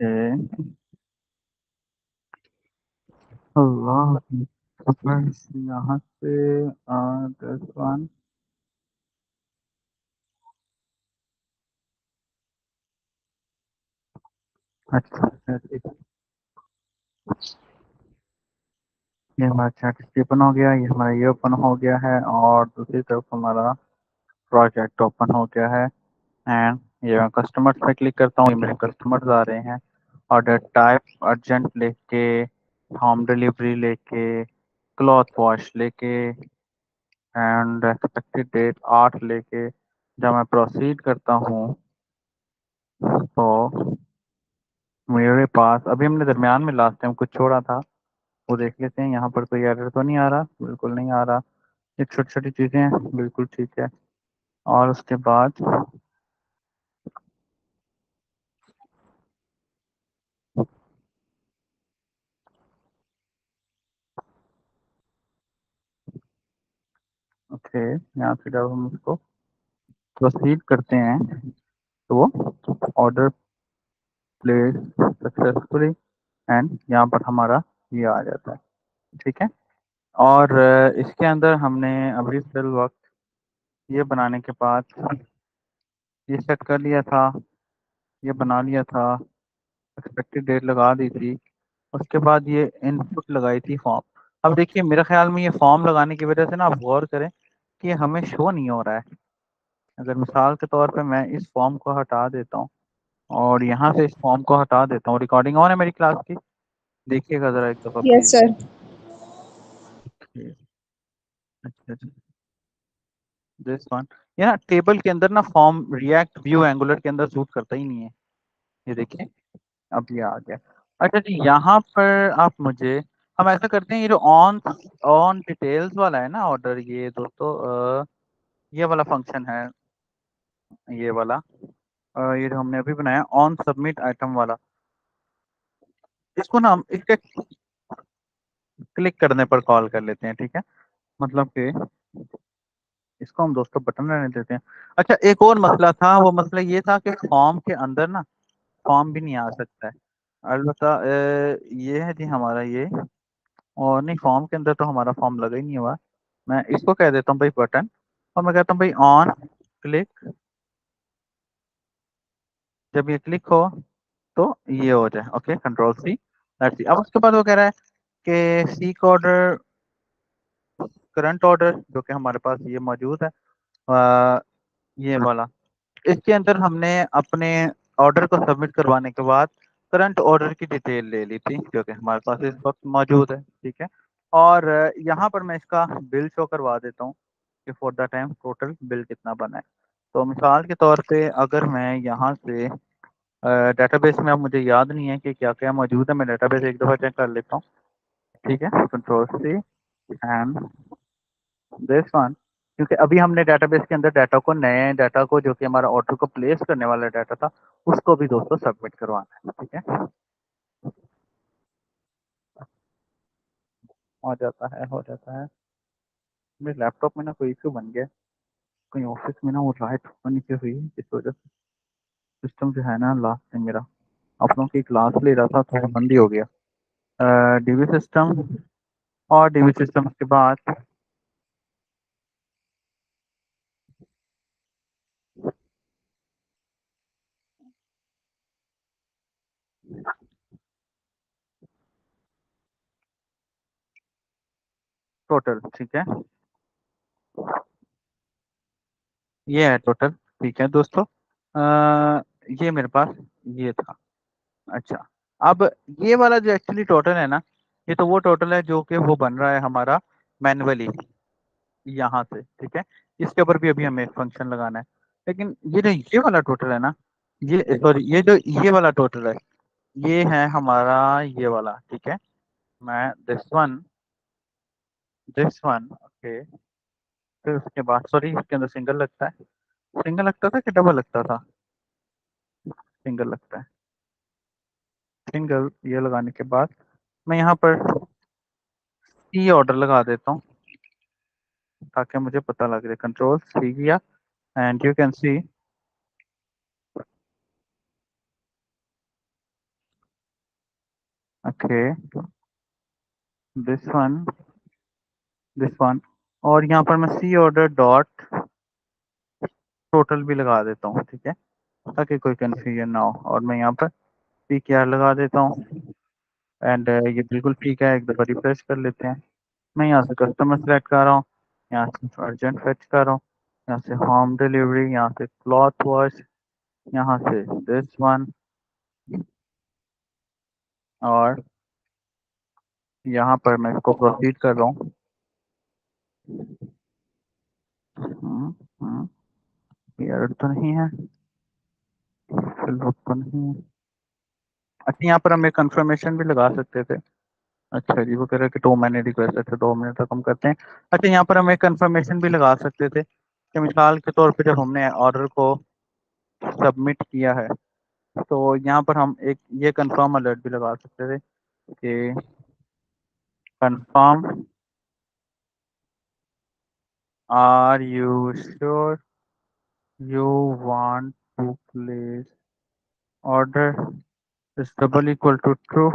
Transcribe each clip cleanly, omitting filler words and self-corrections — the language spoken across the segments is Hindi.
ओके। अल्लाह अकबर। यहाँ से दिस वन। अच्छा अच्छा, ठीक है। ये हमारा चैट ओपन हो गया, ये हमारा ये ओपन हो गया है, और दूसरी तरफ हमारा प्रोजेक्ट ओपन हो गया है। एंड ये मैं कस्टमर्स पे क्लिक करता हूँ, ये मेरे कस्टमर्स आ रहे हैं। ऑर्डर टाइप अर्जेंट लेके, होम डिलीवरी लेके, क्लॉथ वॉश लेके, एंड एक्सपेक्टेड डेट 8 लेके जब मैं प्रोसीड करता हूँ तो मेरे पास अभी हमने दरमियान में लास्ट टाइम कुछ छोड़ा था, वो देख लेते हैं। यहाँ पर कोई एरर तो नहीं आ रहा? बिल्कुल नहीं आ रहा। ये छोटी छोटी चीज़ें हैं, बिल्कुल ठीक है। और उसके बाद ओके, यहाँ से जब हम उसको प्रोसीड करते हैं तो वो ऑर्डर प्लेस सक्सेसफुली, एंड यहाँ पर हमारा ये आ जाता है। ठीक है। और इसके अंदर हमने अभी फिल वक्त ये बनाने के बाद ये सेट कर लिया था, ये बना लिया था, एक्सपेक्टेड डेट लगा दी थी। उसके बाद ये इनपुट लगाई थी फॉर्म। अब देखिए, मेरे ख्याल में ये फॉर्म लगाने की वजह से ना, आप गौर करें कि ये हमें शो नहीं हो रहा है। अगर मिसाल के तौर पे मैं इस फॉर्म को हटा देता हूँ और यहाँ से इस फॉर्म को हटा देता हूँ, रिकॉर्डिंग ऑन है मेरी क्लास की? देखिएगा ज़रा एक दफ़ा यस प्लीज़। सर। अच्छा अच्छा, दिस वन। ये ना टेबल के अंदर ना फॉर्म रिएक्ट व्यू एंगुलर के अंदर सूट करता ही नहीं है। ये देखिए, अब ये आ गया। अच्छा जी, यहाँ पर आप मुझे, हम ऐसा करते हैं, ये जो ऑन ऑन डिटेल्स वाला है ना ऑर्डर, ये दोस्तों ये वाला फंक्शन है, ये वाला ये जो हमने अभी बनाया ऑन सबमिट आइटम वाला, इसको ना हम इसके क्लिक करने पर कॉल कर लेते हैं। ठीक है, मतलब कि इसको हम दोस्तों बटन रहने देते हैं। अच्छा, एक और मसला था, वो मसला ये था कि फॉर्म के अंदर ना फॉर्म भी नहीं आ सकता है। अलबत्ता ये है जी हमारा ये, और नहीं, फॉर्म के अंदर तो हमारा फॉर्म लगा ही नहीं हुआ। मैं इसको कह देता हूँ भाई बटन, और मैं कहता हूँ भाई ऑन क्लिक। जब ये क्लिक हो तो ये हो जाए। Okay, control C, let's see. अब उसके बाद वो कह रहा है कि सीक ऑर्डर करंट ऑर्डर, जो कि हमारे पास ये मौजूद है, ये वाला। इसके अंदर हमने अपने ऑर्डर को सबमिट करवाने के बाद करंट ऑर्डर की डिटेल ले ली थी, जो कि हमारे पास इस वक्त मौजूद है। ठीक है। और यहाँ पर मैं इसका बिल शो करवा देता हूँ कि for the time total bill कितना बना है। तो मिसाल के तौर पे अगर मैं यहाँ से डेटाबेस में, अब मुझे याद नहीं है कि क्या क्या मौजूद है, मैं डेटाबेस एक दफ़ा चेक कर लेता हूँ। ठीक है, control C and this one. क्योंकि अभी हमने डेटाबेस के अंदर डाटा को, नए डाटा को, जो कि हमारा ऑर्डर को प्लेस करने वाला डाटा था, उसको भी दोस्तों सबमिट करवाना है। ठीक है, हो जाता है, हो जाता है। मेरे लैपटॉप में ना कोई इशू बन गया, कहीं ऑफिस में ना वो लाइट ऊपर नीचे हुई, इस वजह से सिस्टम जो है ना, लास्ट टाइम मेरा आप लोगों की क्लास ले रहा था तो बंद ही हो गया। डीबी सिस्टम, और डीबी सिस्टम के बाद टोटल। ठीक है, ये है टोटल। ठीक है दोस्तों, ये मेरे पास ये था। अच्छा, अब ये वाला जो एक्चुअली टोटल है ना, ये तो वो टोटल है जो कि वो बन रहा है हमारा मैन्युअली यहाँ से। ठीक है, इसके ऊपर भी अभी हमें एक फंक्शन लगाना है। लेकिन ये जो ये वाला टोटल है ना, ये सॉरी, ये जो ये वाला टोटल है, ये है हमारा ये वाला। ठीक है, मैं दिस वन ओके। फिर उसके बाद सॉरी, इसके अंदर सिंगल लगता है, सिंगल लगता था कि डबल लगता था? सिंगल लगता है। सिंगल ये लगाने के बाद मैं यहाँ पर सी ऑर्डर लगा देता हूँ, ताकि मुझे पता लग जाए। कंट्रोल सी किया, and you can see okay, this one, this one, और यहाँ पर मैं सी ऑर्डर डॉट टोटल भी लगा देता हूँ, ठीक है, ताकि कोई कंफ्यूजन ना हो। और मैं यहाँ पर पी के आर लगा देता हूँ। एंड ये बिल्कुल ठीक है, एक दफ़ा रिफ्रेश कर लेते हैं। मैं यहाँ से कस्टमर सेलेक्ट कर रहा हूँ, यहाँ से अर्जेंट फेच कर रहा हूँ, यहाँ से होम डिलीवरी, यहाँ से क्लॉथ वॉश, यहाँ से दिस वन, और यहाँ पर मैं इसको प्रोसीड कर रहा हूँ। एरर तो नहीं है, फिल तो नहीं है। अच्छा, यहाँ पर हम एक कंफर्मेशन भी लगा सकते थे। अच्छा जी, वो कह रहे कि 2 महीने रिक्वेस्ट है, 2 मिनट तक हम करते हैं। अच्छा, यहाँ पर हम एक कंफर्मेशन भी लगा सकते थे कि मिसाल के तौर पे जब हमने ऑर्डर को सबमिट किया है, तो यहाँ पर हम एक ये कंफर्म अलर्ट भी लगा सकते थे कि confirm, are you sure you want to place order is double equal to true,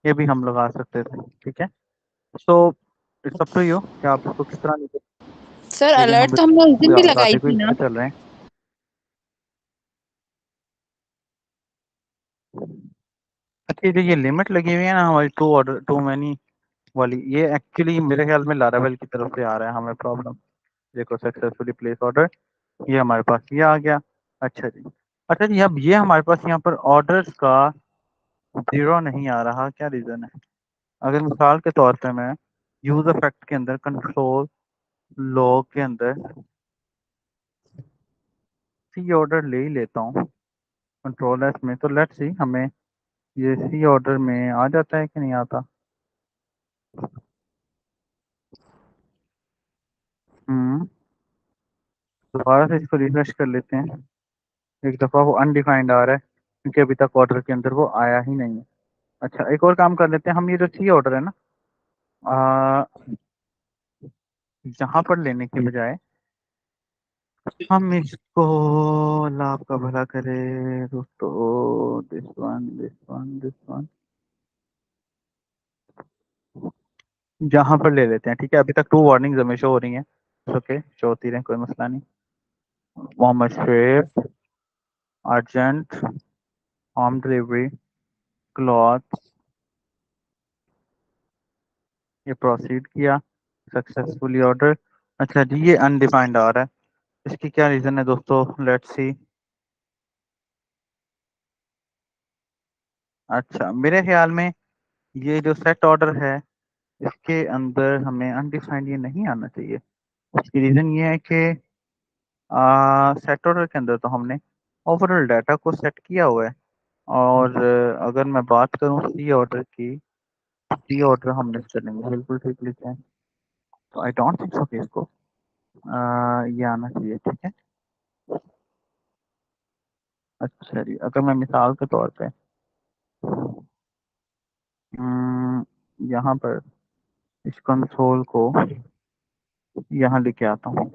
ये भी हम लगा सकते थे, ठीक है। So it's up to you कि आप इसको किस तरह लेते हैं। सर लेकिन हम अलर्ट तो हमने उस दिन भी लगाई बताते को थी इस ना। तरह चल रहे हैं। अच्छा, ये लिमिट लगी हुई है ना हमारी, टू ऑर्डर टू मैनी वाली, ये एक्चुअली मेरे ख्याल में लारावेल की तरफ से आ रहा है हमें प्रॉब्लम। देखो, सक्सेसफुली प्लेस ऑर्डर, ये हमारे पास ये आ गया। अच्छा जी, अच्छा जी, अब ये हमारे पास यहाँ पर ऑर्डर्स का जीरो नहीं आ रहा, क्या रीज़न है? अगर मिसाल के तौर पे मैं यूज इफेक्ट के अंदर कंट्रोल लॉग के अंदर सी ऑर्डर ले ही लेता हूँ कंट्रोल एस में, तो लेट्स सी हमें ये सी ऑर्डर में आ जाता है कि नहीं आता। हम्म, दोबारा से इसको रिफ्रेश कर लेते हैं। एक दफ़ा वो अनडिफाइंड आ रहा है क्योंकि अभी तक ऑर्डर के अंदर वो आया ही नहीं है। अच्छा, एक और काम कर लेते हैं हम, ये जो सी ऑर्डर है ना, यहाँ पर लेने के बजाय हम इसको, अल्लाह आपका भला करे दोस्तों, this one, this one, this one, जहाँ पर ले लेते हैं, ठीक है। अभी तक 2 वार्निंग्स हमें शो हो रही हैं, ओके, शो होती रहे, कोई मसला नहीं। Mohammed chef, urgent, home delivery, cloth, ये प्रोसीड किया, सक्सेसफुली ऑर्डर। अच्छा जी, ये अनडिफाइंड आ रहा है, इसकी क्या रीज़न है दोस्तों, लेट्स सी। अच्छा, मेरे ख्याल में ये जो सेट ऑर्डर है, इसके अंदर हमें अनडिफाइंड ये नहीं आना चाहिए। उसकी रीज़न ये है कि सेट ऑर्डर के अंदर तो हमने ओवरऑल डाटा को सेट किया हुआ है। और अगर मैं बात करूँ सी ऑर्डर की, सी ऑर्डर हमने चलेंगे बिल्कुल ठीक लिखे हैं, तो आई डोंट थिंक सो कि इसको ये आना चाहिए, ठीक है। अच्छा जी, अगर मैं मिसाल के तौर पे यहाँ पर इस कंसोल को यहाँ लेके आता हूँ,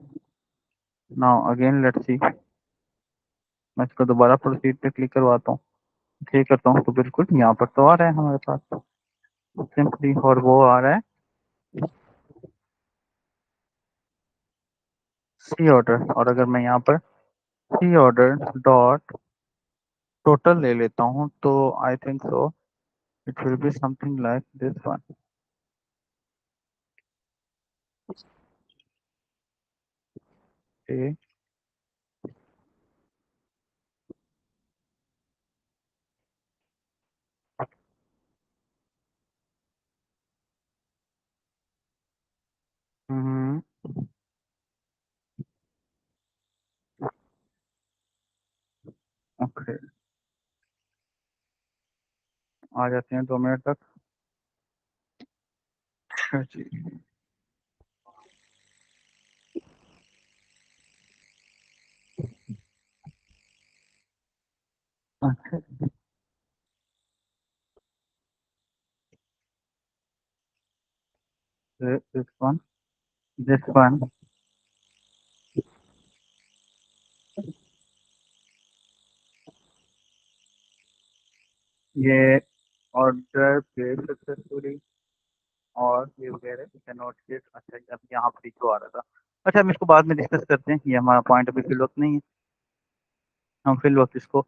नाउ अगेन लेट्स सी, मैं इसको दोबारा प्रोसीड पे क्लिक करवाता हूँ, क्लिक करता हूँ, तो बिल्कुल यहाँ पर तो आ रहा है हमारे पास सिंपली, और वो आ रहा है सी ऑर्डर। और अगर मैं यहाँ पर सी ऑर्डर डॉट टोटल ले लेता हूँ, तो I think so it will be something like this one. Okay, hmm, okay, आ जाते हैं 2 मिनट तक। अच्छा जी, अच्छा, दिस वन, दिस वन, ये ऑर्डर प्लेस सक्सेसफुली और ये वगैरह कैनॉट गेट। अच्छा अब यहाँ पर इशू आ रहा था। अच्छा हम इसको बाद में डिस्कस करते हैं, ये हमारा पॉइंट अभी फिल वक्त नहीं है, हम फिल वक्त इसको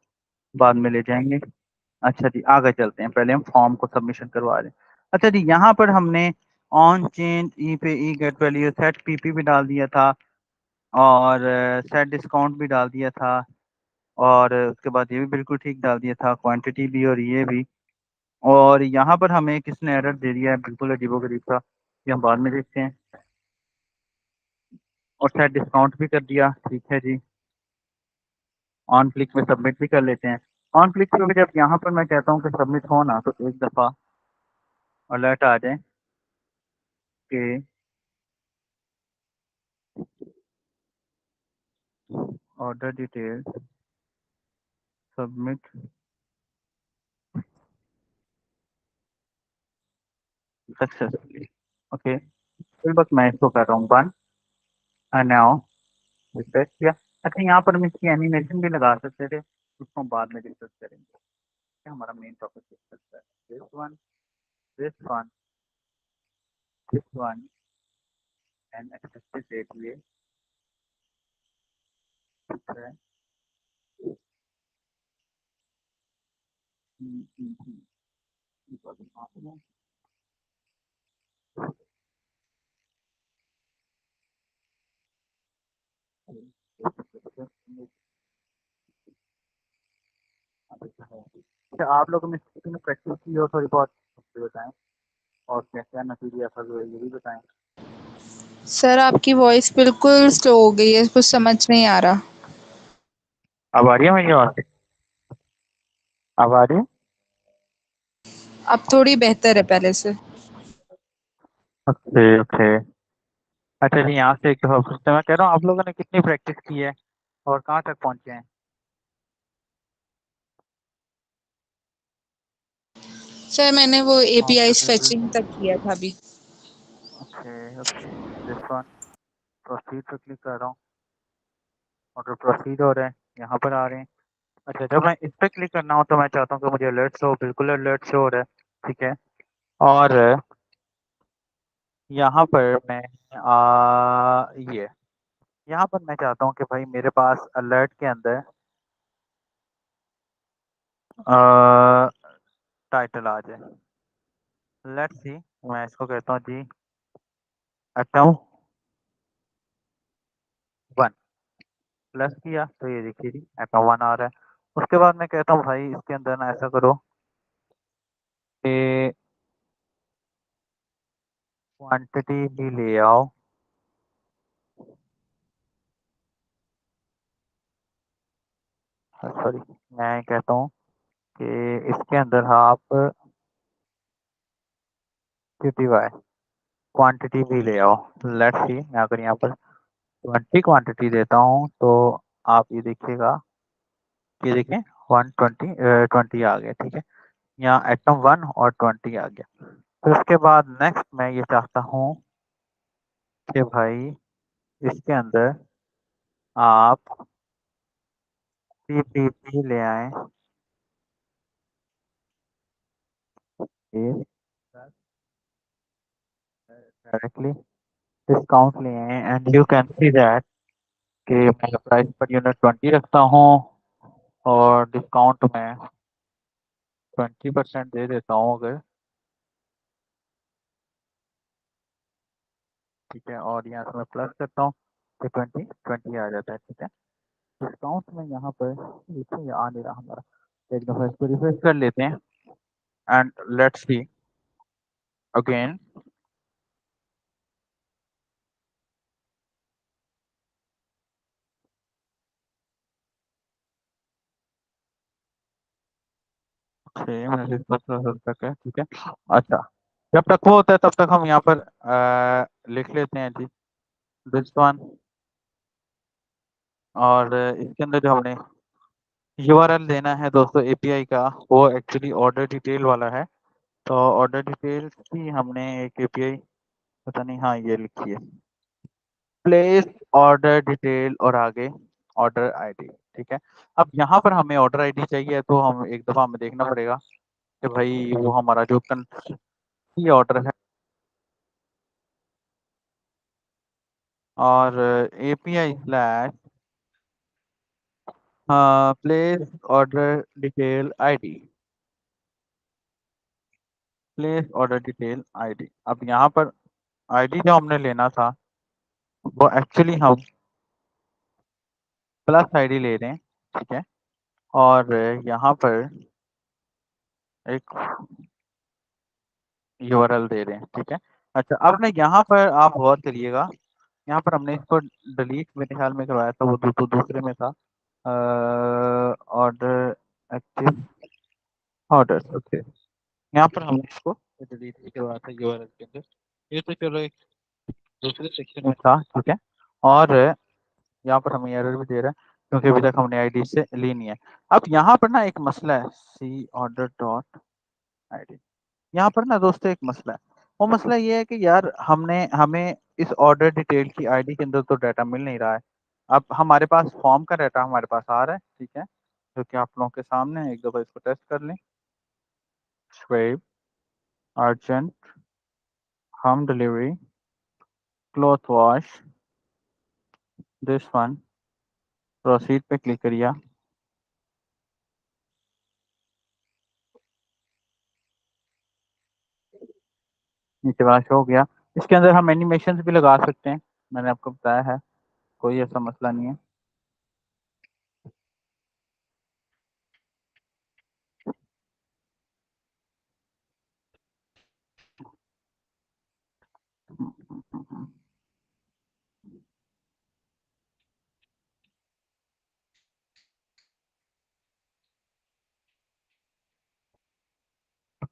बाद में ले जाएंगे। अच्छा जी आगे चलते हैं, पहले हम फॉर्म को सबमिशन करवा दें। अच्छा जी यहाँ पर हमने ऑन चेंज ई पे ई गेट वैल्यू सेट पीपी भी डाल दिया था और सेट डिस्काउंट भी डाल दिया था और उसके बाद ये भी बिल्कुल ठीक डाल दिया था, क्वांटिटी भी और ये भी। और यहाँ पर हमें किसने एरर दे दिया है बिल्कुल अजीबोगरीब सा, ये हम बाद में देखते हैं। और सेट डिस्काउंट भी कर दिया, ठीक है जी। ऑन क्लिक में सबमिट भी कर लेते हैं। ऑन क्लिक पे भी जब यहाँ पर मैं कहता हूँ कि सबमिट हो ना, तो एक दफ़ा अलर्ट आ जाए कि order detail submit successfully. Okay फिर बस मैं इसको कर रहा हूँ बन नाउ, रिफ्रेश किया। अच्छा यहाँ पर हम इसकी एनिमेशन भी लगा सकते थे, उसको हम बाद में डिस्कस करेंगे, क्या हमारा मेन टॉपिक डिस्कस है। This one, this one, this one and expected date ये है। हम्म, हम्म, हम्म। अच्छा आप लोगों ने इसकी में प्रैक्टिस की हो थोड़ी बहुत, मुझे बताएं, और क्या क्या नतीजे असल हुए ये भी बताएं। सर आपकी वॉइस बिल्कुल स्लो हो गई है, कुछ समझ नहीं आ रहा। अब आ रही है मेरी आवाज? अब आ रही है? अब थोड़ी बेहतर है पहले से। Okay okay. अच्छा जी यहाँ से एक दफा पूछते हैं, मैं कह रहा हूँ आप लोगों ने कितनी प्रैक्टिस की है और कहाँ तक पहुँचे हैं? सर मैंने वो हाँ एपीआई तो फेचिंग तक किया था अभी। Okay okay, this one proceed पे क्लिक कर रहा हूँ, ऑर्डर प्रोसीड हो रहे हैं, यहाँ पर आ रहे हैं। अच्छा जब मैं इस पे क्लिक करना हो तो मैं चाहता हूँ कि मुझे अलर्ट शो, बिल्कुल अलर्ट शो हो रहा है, ठीक है। और यहाँ पर मैं ये यहाँ पर मैं चाहता हूँ कि भाई मेरे पास अलर्ट के अंदर टाइटल आ जाए। लेट्स सी, मैं इसको कहता हूँ जी एटम वन, प्लस किया तो ये देखिए जी एटम वन आ रहा है। उसके बाद मैं कहता हूँ भाई इसके अंदर ना ऐसा करो कि क्वांटिटी भी ले आओ। सॉरी, मैं कहता हूँ कि इसके अंदर आप वाई क्वांटिटी भी ले आओ। लेट्स सी, मैं अगर यहाँ पर 20 क्वांटिटी देता हूँ तो आप ये देखिएगा, ये देखें 120 20 आ गया, ठीक है। यहाँ एटम वन और 20 आ गया। फिर उसके बाद नेक्स्ट मैं ये चाहता हूँ कि भाई इसके अंदर आप पीपीपी ले आए, डायरेक्टली डिस्काउंट ले आए and you can see that कि मैं प्राइस पर यूनिट 20 रखता हूँ और डिस्काउंट में 20% दे देता हूँ अगर, ठीक है। और यहाँ से मैं प्लस करता हूँ तो 20 20 आ जाता है, ठीक है। डिस्काउंट में यहाँ पर देखिए ये आ नहीं रहा हमारा, एक दफ़ा इसको रिफ्रेश कर लेते हैं and let's see again. Same message plus तक है, ठीक है। अच्छा जब तक वो होता है तब तक हम यहाँ पर लिख लेते हैं जी दिस वन। और इसके अंदर जो हमने यूआरएल देना है दोस्तों एपीआई का, वो एक्चुअली ऑर्डर डिटेल वाला है। तो ऑर्डर डिटेल की हमने एक एपीआई, पता नहीं, हाँ ये लिखी है प्लेस ऑर्डर डिटेल और आगे ऑर्डर आईडी, ठीक है। अब यहाँ पर हमें ऑर्डर आईडी चाहिए तो हम एक दफ़ा हमें देखना पड़ेगा कि भाई वो हमारा जो कंट्री ऑर्डर है और API slash place order detail ID, place order detail ID. अब यहाँ पर आईडी जो हमने लेना था वो एक्चुअली हम प्लस आईडी ले रहे हैं, ठीक है। और यहाँ पर एक यूआरएल दे रहे हैं, ठीक है। अच्छा, अब ना यहाँ पर आप गौर करिएगा, यहाँ पर हमने इसको डिलीट मेरे ख्याल में करवाया था, वो दूसरे में था ऑर्डर एक्टिव ऑर्डर, ओके। यहाँ पर हमने इसको डिलीट भी करवाया था यूआरएल के अंदर। ये तो चलो एक दूसरे सेक्शन में था, ठीक है। और यहाँ पर हमें एरर भी दे रहा है क्योंकि अभी तक हमने आईडी से ली नहीं है। अब यहाँ पर ना एक मसला है, सी ऑर्डर डॉट आईडी। यहाँ पर ना दोस्तों एक मसला है, वो मसला ये है कि यार हमने हमें इस ऑर्डर डिटेल की आईडी के अंदर तो डाटा मिल नहीं रहा है। अब हमारे पास फॉर्म का डाटा हमारे पास आ रहा है, ठीक है, जो कि आप लोगों के सामने है। एक दफा इसको टेस्ट कर लें। Swab, urgent, home delivery, cloth wash, this one, proceed पे क्लिक करिए। नीचे वाला शो हो गया। इसके अंदर हम एनिमेशन भी लगा सकते हैं, मैंने आपको बताया है, कोई ऐसा मसला नहीं है।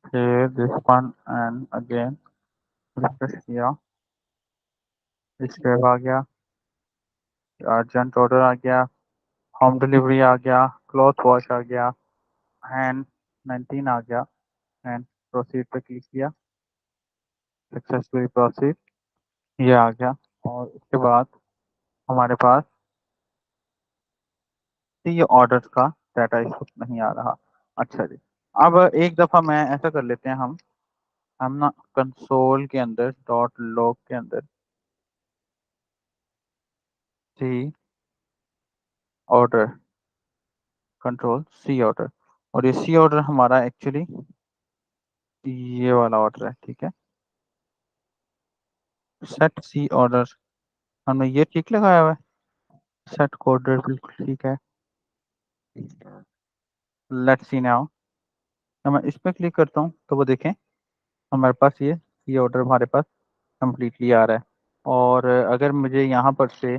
फिर this one and again refresh किया, स्टेप आ गया, अर्जेंट ऑर्डर आ गया, होम डिलीवरी आ गया, क्लॉथ वॉश आ गया, हैंड 19 आ गया, एंड प्रोसीड पे क्लिक किया, सक्सेसफुली प्रोसीड, ये आ गया। और उसके बाद हमारे पास ये ऑर्डर का डाटा इस वक्त नहीं आ रहा। अच्छा जी, अब एक दफ़ा मैं ऐसा कर लेते हैं, हम ना कंसोल के अंदर डॉट लॉग के अंदर सी ऑर्डर, कंट्रोल सी ऑर्डर, और ये सी ऑर्डर हमारा एक्चुअली ये वाला ऑर्डर है, ठीक है। सेट सी ऑर्डर, हमने ये ठीक लगाया हुआ है, सेट कोडर बिल्कुल ठीक है। लेट्स सी नाउ, तो मैं इस पर क्लिक करता हूँ तो वो देखें हमारे पास ये ऑर्डर हमारे पास कंप्लीटली आ रहा है। और अगर मुझे यहाँ पर से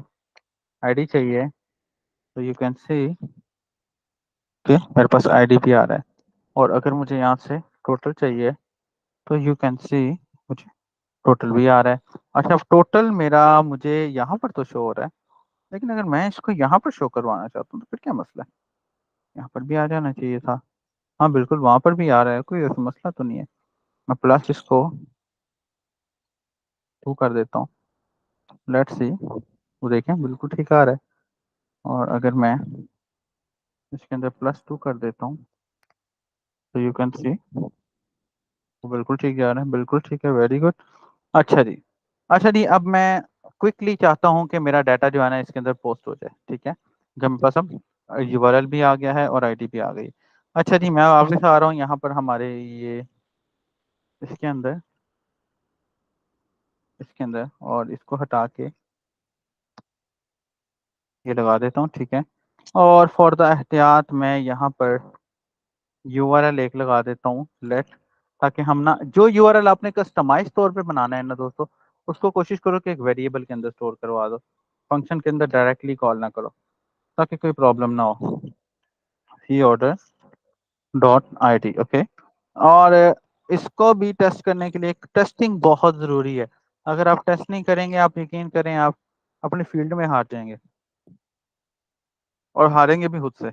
आईडी चाहिए तो यू कैन सी कि मेरे पास आईडी भी आ रहा है। और अगर मुझे यहाँ से टोटल चाहिए तो यू कैन सी मुझे टोटल भी आ रहा है। अच्छा, टोटल मेरा मुझे यहाँ पर तो शो हो रहा है, लेकिन अगर मैं इसको यहाँ पर शो करवाना चाहता हूँ तो फिर क्या मसला है? यहाँ पर भी आ जाना चाहिए था। हाँ बिल्कुल, वहाँ पर भी आ रहा है, कोई ऐसा मसला तो नहीं है। मैं प्लस इसको 2 कर देता हूँ, लेट्स सी, वो देखें बिल्कुल ठीक आ रहा है। और अगर मैं इसके अंदर +2 कर देता हूँ तो यू कैन सी वो बिल्कुल ठीक जा रहा है, बिल्कुल ठीक है, वेरी गुड। अच्छा जी, अच्छा जी, अब मैं क्विकली चाहता हूँ कि मेरा डाटा जो है ना इसके अंदर पोस्ट हो जाए, ठीक है। जब मेरे पास अब यूआरएल भी आ गया है और आईडी भी आ गई। अच्छा जी, मैं वापस आ रहा हूँ यहाँ पर हमारे ये इसके अंदर, और इसको हटा के ये लगा देता हूँ, ठीक है। और फॉर द एहतियात मैं यहाँ पर यूआरएल एक लगा देता हूँ लेट, ताकि हम ना जो यूआरएल आपने कस्टमाइज तौर पे बनाना है ना दोस्तों, उसको कोशिश करो कि एक वेरिएबल के अंदर स्टोर करवा दो, फंक्शन के अंदर डायरेक्टली कॉल ना करो, ताकि कोई प्रॉब्लम ना हो। C order dot I D, okay. और इसको भी टेस्ट करने के लिए टेस्टिंग बहुत ज़रूरी है। अगर आप टेस्ट नहीं करेंगे, आप यकीन करें आप अपने फील्ड में हार जाएंगे, और हारेंगे भी खुद से।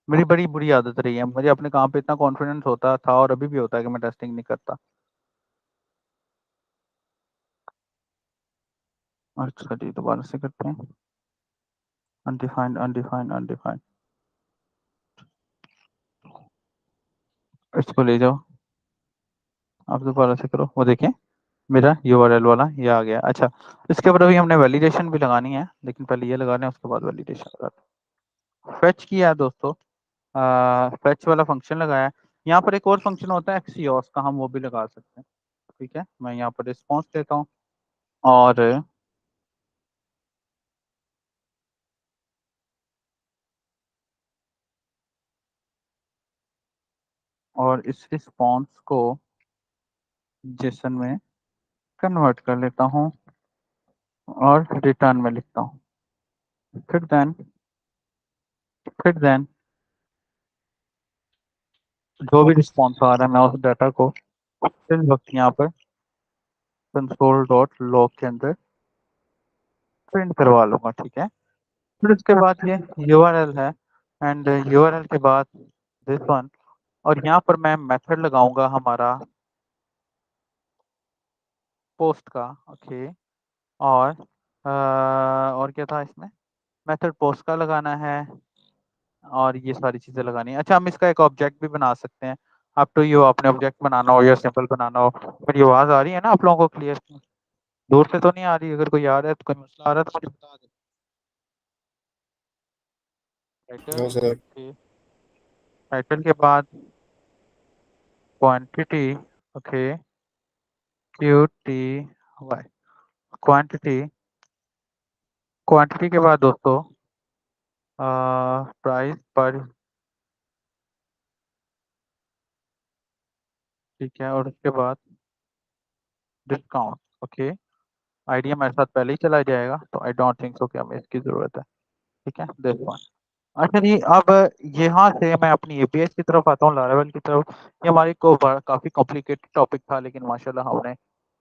मेरी बड़ी बुरी आदत रही है, मुझे अपने काम पे इतना कॉन्फिडेंस होता था और अभी भी होता है कि मैं टेस्टिंग नहीं करता। अच्छा जी, दोबारा से करते हैं। अनडिफाइंड अनडिफाइंड अनडिफाइंड, इसको ले जाओ, आप दोबारा से करो, वो देखें मेरा यूआरएल वाला ये आ गया। अच्छा, इसके ऊपर अभी हमने वैलिडेशन भी लगानी है, लेकिन पहले ये लगा लें, उसके बाद वैलिडेशन लगाते हैं। फेच किया है दोस्तों, फेच वाला फंक्शन लगाया है। यहाँ पर एक और फंक्शन होता है एक्सियोस का, हम वो भी लगा सकते हैं। ठीक है, मैं यहाँ पर रिस्पॉन्स देता हूँ और इस रिस्पॉन्स को जेसन में कन्वर्ट कर लेता हूँ और रिटर्न में लिखता हूँ। फिर देन जो भी रिस्पॉन्स आ रहा है मैं उस डाटा को इस वक्त यहाँ पर कंसोल डॉट लॉग के अंदर प्रिंट करवा लूंगा। ठीक है, फिर उसके बाद ये यूआरएल है, एंड यूआरएल के बाद दिस वन, और यहाँ पर मैं मेथड लगाऊंगा हमारा पोस्ट का। ओके, और क्या था इसमें, मेथड पोस्ट का लगाना है और ये सारी चीजें लगानी है। अच्छा, हम इसका एक ऑब्जेक्ट भी बना सकते हैं, अप टू यू, आपने ऑब्जेक्ट बनाना हो या सिंपल बनाना हो। मेरी आवाज आ रही है ना आप लोगों को क्लियर? दूर से तो नहीं आ रही? अगर कोई आ रहा है तो, कोई मसला आ रहा है तो मुझे बता दे। Title, no sir. Okay, title के बाद quantity, okay, Q T Y, quantity, quantity के बाद दोस्तों प्राइस पर, ठीक है, और उसके बाद डिस्काउंट। ओके, आइडिया मेरे साथ पहले ही चला जाएगा, तो आई डोंट थिंक सो कि हमें इसकी जरूरत है। ठीक है, दिस वन। अच्छा जी, अब यहाँ से मैं अपनी एपीएस की तरफ आता हूँ, लारावेल की तरफ। ये हमारी को काफी कॉम्प्लिकेटेड टॉपिक था, लेकिन माशाल्लाह हमने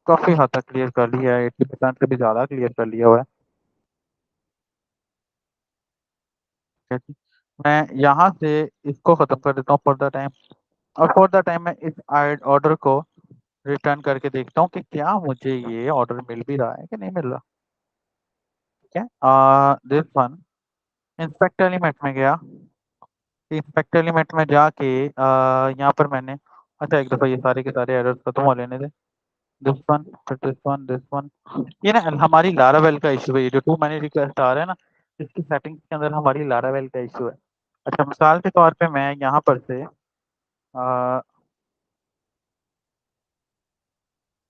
काफी हद तक क्लियर कर लिया है, 80% से भी ज्यादा क्लियर कर लिया हुआ है। ठीक है जी। मैं यहाँ से इसको खत्म कर देता हूँ फॉर द टाइम, और फॉर द टाइम मैं इस ऑर्डर को रिटर्न करके देखता हूँ कि क्या मुझे ये ऑर्डर मिल भी रहा है कि नहीं मिल रहा। ठीक है, दिस वन, इंस्पेक्टर एलिमेंट में गया, इंस्पेक्टर एलिमेंट में जाके यहाँ पर मैंने, अच्छा एक दफ़ा ये सारे के सारे एरर्स खत्म हो लेने दे। दिस वन, फिर दिस वन, दिस वन, ये ना हमारी लारावेल का इशू है, ये जो टू मैनी रिक्वेस्ट आ रहा है ना, इसकी सेटिंग्स के अंदर हमारी लारावेल का इशू है। अच्छा, मिसाल के तौर पे मैं यहाँ पर से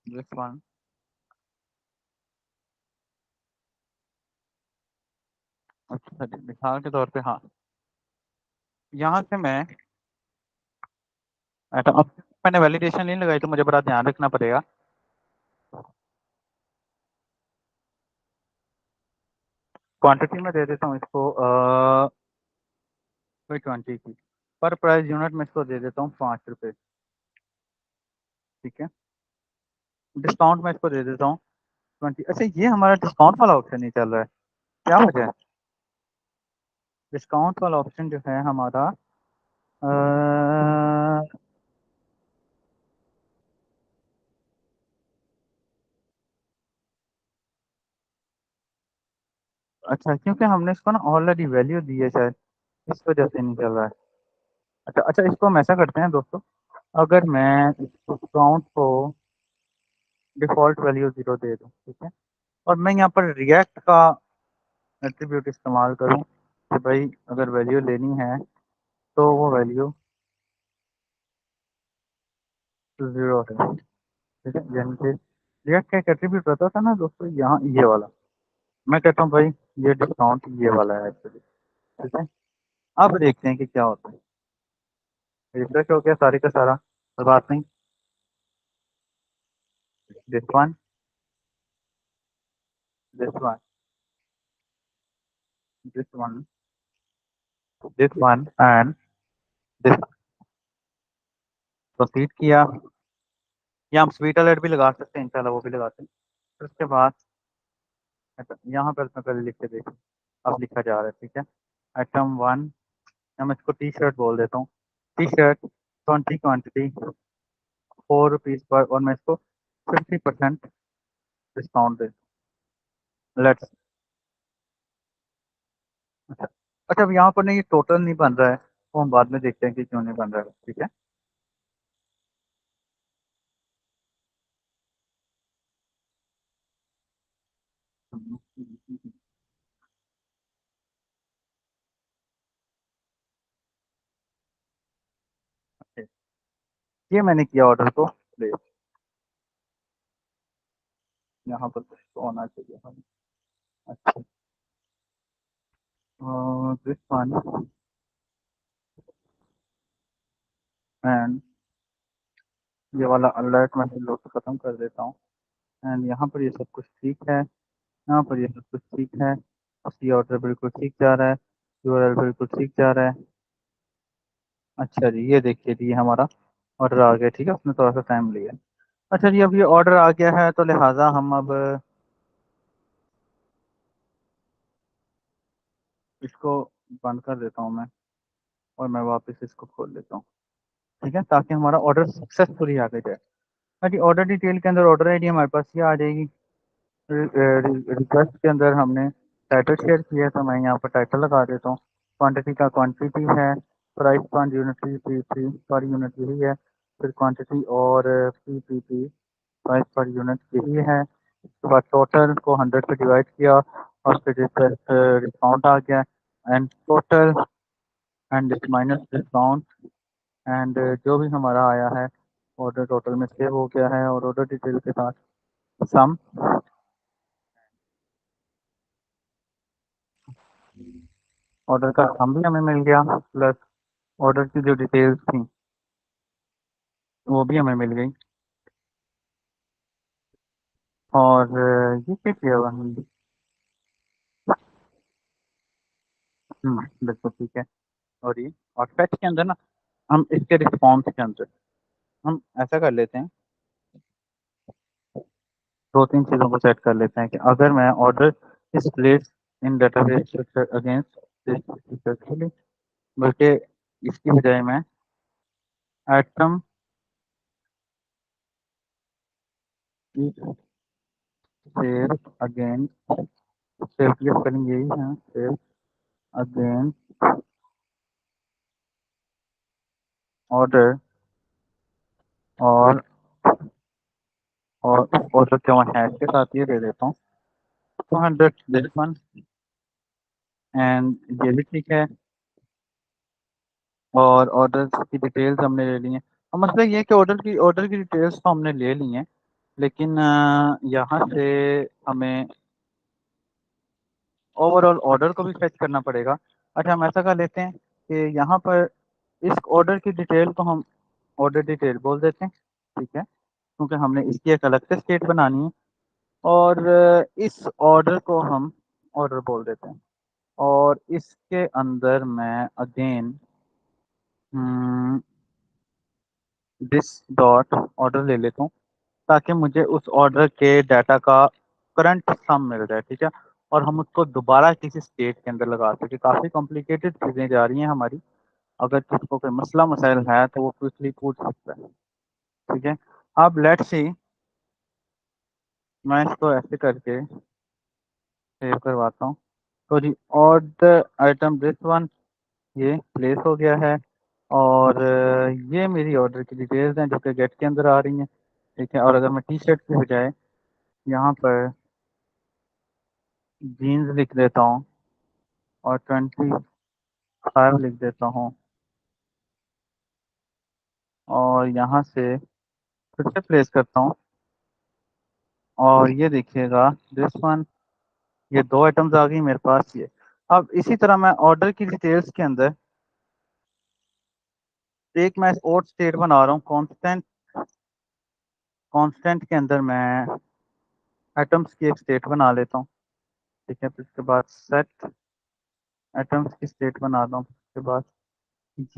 दिस वन, अच्छा जी, मिसाल के तौर पे हाँ, यहाँ से मैं, अच्छा अब मैंने वैलिडेशन नहीं लगाई तो मुझे बड़ा ध्यान रखना पड़ेगा। क्वांटिटी में दे देता हूँ इसको 20 की, पर प्राइस यूनिट में इसको दे देता हूँ 5 रुपये। ठीक है, डिस्काउंट में इसको दे देता हूँ 20। अच्छा, ये हमारा डिस्काउंट वाला ऑप्शन नहीं चल रहा है, क्या वजह है? डिस्काउंट वाला ऑप्शन जो है हमारा अ, अच्छा, क्योंकि हमने इसको ना ऑलरेडी वैल्यू दी है शायद, इस वजह से नहीं चल रहा है। अच्छा अच्छा, इसको हम ऐसा करते हैं दोस्तों, अगर मैं डिस्काउंट को डिफ़ॉल्ट वैल्यू 0 दे दूँ, ठीक है, और मैं यहाँ पर रिएक्ट का एट्रीब्यूट इस्तेमाल करूँ कि भाई अगर वैल्यू लेनी है तो वो वैल्यू 0 है। ठीक है, यानी कि रिएक्ट का एक एट्रीब्यूट रहता था ना दोस्तों, यहाँ ये वाला, मैं कहता हूँ भाई ये डिस्काउंट ये वाला है एक्चुअली। ठीक है, अब देखते हैं कि क्या होता है। रिफ्रेश हो गया सारे का सारा, कोई बात नहीं। This one, this one, this one, this one and this, proceed किया। या हम स्वीट अलर्ट भी लगा सकते हैं, इंशाल्लाह वो भी लगाते हैं। फिर उसके बाद अच्छा, यहाँ पर मैं पहले लिख के देखूँ, अब लिखा जा रहा है। ठीक है, आइटम वन, हम इसको टी शर्ट बोल देता हूँ, टी शर्ट 20 क्वान्टिटी 4 रुपीज़ पर, और मैं इसको 50% डिस्काउंट दे, लेट्स। अच्छा अच्छा, अब यहाँ पर नहीं, ये टोटल नहीं बन रहा है, तो हम बाद में देखते हैं कि क्यों नहीं बन रहा है। ठीक है, ये मैंने किया ऑर्डर को प्लेस। यहाँ पर कुछ तो होना चाहिए हमें। अच्छा, दिस वन एंड ये वाला अलर्ट मैं लोड खत्म कर देता हूँ। एंड यहाँ पर ये सब कुछ ठीक है, यहाँ पर ये सब कुछ ठीक है। सी ऑर्डर बिल्कुल ठीक जा रहा है, यूआरएल बिल्कुल ठीक जा रहा है। अच्छा जी, ये देखिए जी हमारा ऑर्डर आ गया। ठीक है, उसने थोड़ा सा टाइम लिया। अच्छा जी, अब ये ऑर्डर आ गया है तो लिहाजा हम अब इसको बंद कर देता हूँ मैं, और मैं वापस इसको खोल लेता हूँ। ठीक है, ताकि हमारा ऑर्डर सक्सेसफुली आगे जाए। हाँ जी, ऑर्डर डिटेल के अंदर ऑर्डर आईडी हमारे पास ये आ जाएगी। रिक्वेस्ट के अंदर हमने टाइटल शेयर किया, तो मैं यहाँ पर टाइटल लगा देता हूँ। क्वांटिटी का क्वांटिटी है, price per unit P P per unit यही है। फिर क्वांटिटी और P P P price per unit यही है। उसके बाद टोटल को 100 से डिवाइड किया, और फिर डिस्काउंट आ गया, and total and minus discount, and जो भी हमारा आया है ऑर्डर टोटल में सेव हो गया है, और ऑर्डर डिटेल के साथ सम ऑर्डर का सम भी हमें मिल गया, प्लस ऑर्डर की जो डिटेल्स थी वो भी हमें मिल गई। और ये क्या किया हुआ है? बिल्कुल ठीक है। और ये और फैक्ट के अंदर ना, हम इसके रिस्पॉन्स के अंदर हम ऐसा कर लेते हैं, दो तीन चीज़ों को सेट कर लेते हैं कि अगर मैं ऑर्डर इस place in database against successfully, बल्कि इसकी बजाय मैं एटम सेव अगेंस्ट, सेव की स्पेलिंग यही है, सेव अगेंस्ट ऑर्डर, और ऑर्डर के मैं हैश के साथ ये दे देता हूँ 200 दिस वन, एंड ये भी ठीक है। और ऑर्डर की डिटेल्स हमने ले ली हैं। अब मतलब ये है कि ऑर्डर की डिटेल्स तो हमने ले ली हैं, लेकिन यहाँ से हमें ओवरऑल ऑर्डर को भी फेच करना पड़ेगा। अच्छा, हम ऐसा कर लेते हैं कि यहाँ पर इस ऑर्डर की डिटेल को हम ऑर्डर डिटेल बोल देते हैं। ठीक है, क्योंकि हमने इसकी एक अलग से स्टेट बनानी है। और इस ऑर्डर को हम ऑर्डर बोल देते हैं, और इसके अंदर मैं अगेन दिस डॉट ऑर्डर ले लेता हूँ, ताकि मुझे उस ऑर्डर के डाटा का करंट सम मिल जाए। ठीक है, और हम उसको दोबारा किसी स्टेट के अंदर लगा सके। काफ़ी कॉम्प्लिकेटेड चीज़ें जा रही हैं हमारी, अगर किसी को कोई मसला मसाइल है तो वो क्विकली पूछ सकता है। ठीक है, अब लेट्स सी, मैं इसको ऐसे करके सेव करवाता हूँ। तो जी, ऑर्डर आइटम दिस वन ये प्लेस हो गया है, और ये मेरी ऑर्डर की डिटेल्स हैं जो कि गेट के अंदर आ रही हैं। ठीक है, और अगर मैं टी शर्ट की बजाय यहाँ पर जीन्स लिख देता हूँ, और 25 लिख देता हूँ, और यहाँ से फिर से प्लेस करता हूँ, और ये देखिएगा दिस वन, ये दो आइटम्स आ गई मेरे पास। ये अब इसी तरह मैं ऑर्डर की डिटेल्स के अंदर एक मैं और स्टेट बना रहा हूँ, कांस्टेंट। कांस्टेंट के अंदर मैं एटम्स की एक स्टेट बना लेता हूँ। ठीक है, फिर उसके बाद सेट एटम्स की स्टेट बनाता हूँ। उसके बाद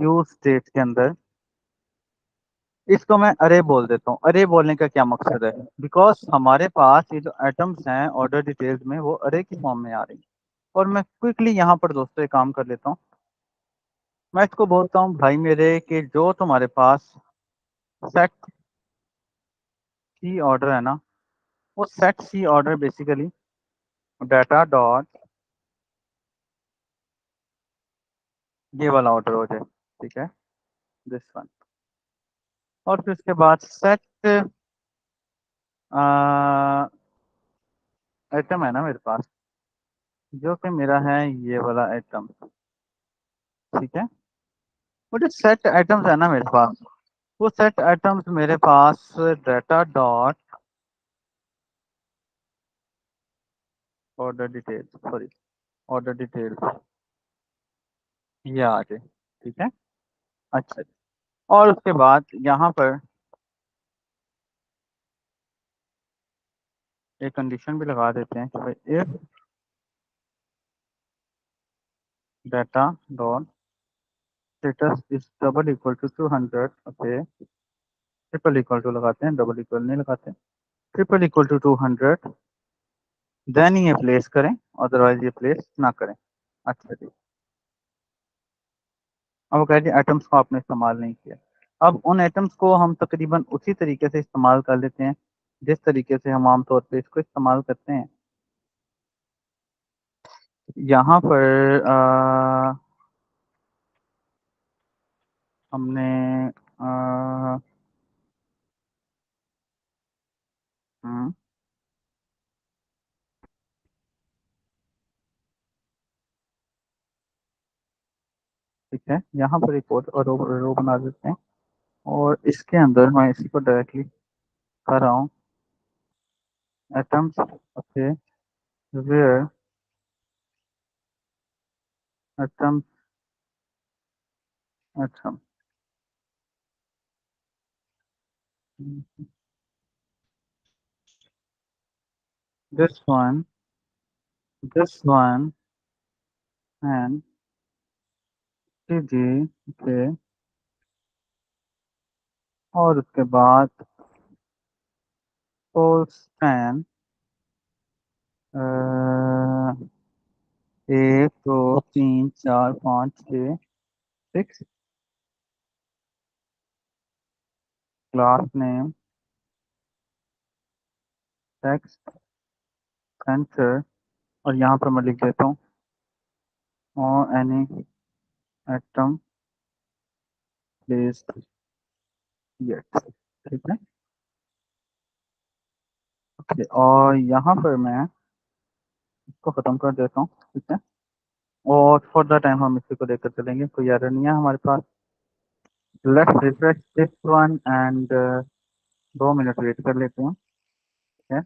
यू स्टेट के अंदर इसको मैं अरे बोल देता हूँ। अरे बोलने का क्या मकसद है, बिकॉज हमारे पास ये जो एटम्स हैं ऑर्डर डिटेल्स में वो अरे की फॉर्म में आ रही हैं। और मैं क्विकली यहाँ पर दोस्तों एक काम कर लेता हूँ, मैं इसको बोलता हूँ भाई मेरे कि जो तुम्हारे पास सेट सी ऑर्डर है ना, वो सेट सी ऑर्डर बेसिकली डाटा डॉट ये वाला ऑर्डर हो जाए। ठीक है, दिस वन, और फिर उसके बाद सेट एटम है ना मेरे पास, जो कि मेरा है ये वाला एटम, ठीक है। वो जो सेट एटम्स है ना मेरे पास, वो सेट एटम्स मेरे पास data dot order details, sorry order details, ये आ जाए, ठीक है। अच्छा, और उसके बाद यहाँ पर एक कंडीशन भी लगा देते हैं कि भाई if data dot status is double equal to 200, okay, triple equal to लगाते हैं, डबल इक्वल नहीं लगाते, ट्रिपल इक्वल टू 200, देन ये प्लेस करें, अदरवाइज ये प्लेस ना करें। अच्छा जी, अब वो कह रही आइटम्स को आपने इस्तेमाल नहीं किया। अब उन आइटम्स को हम तकरीबन उसी तरीके से इस्तेमाल कर लेते हैं जिस तरीके से हम आमतौर पे इसको इस्तेमाल करते हैं। यहाँ पर हमने अ, हम्म, ठीक है, यहाँ पर एक और रो बना देते हैं, और इसके अंदर मैं इसी को डायरेक्टली कर रहा हूँ, atoms, okay, where atoms, atom, this one, this one and जी, ओके, और उसके बाद स्पैन, एक दो तीन चार पाँच छः, six, class name, text, centre, और यहाँ पर मैं लिख देता हूँ और एनी एटम प्लेस्ड येट, ठीक है। ओके, और यहाँ पर मैं इसको ख़त्म कर देता हूँ, ठीक है। और फॉर द टाइम हम इसी को लेकर चलेंगे, कोई एरर नहीं है हमारे पास। Let's refresh this one and 2 minute wait कर लेते हैं, ठीक है।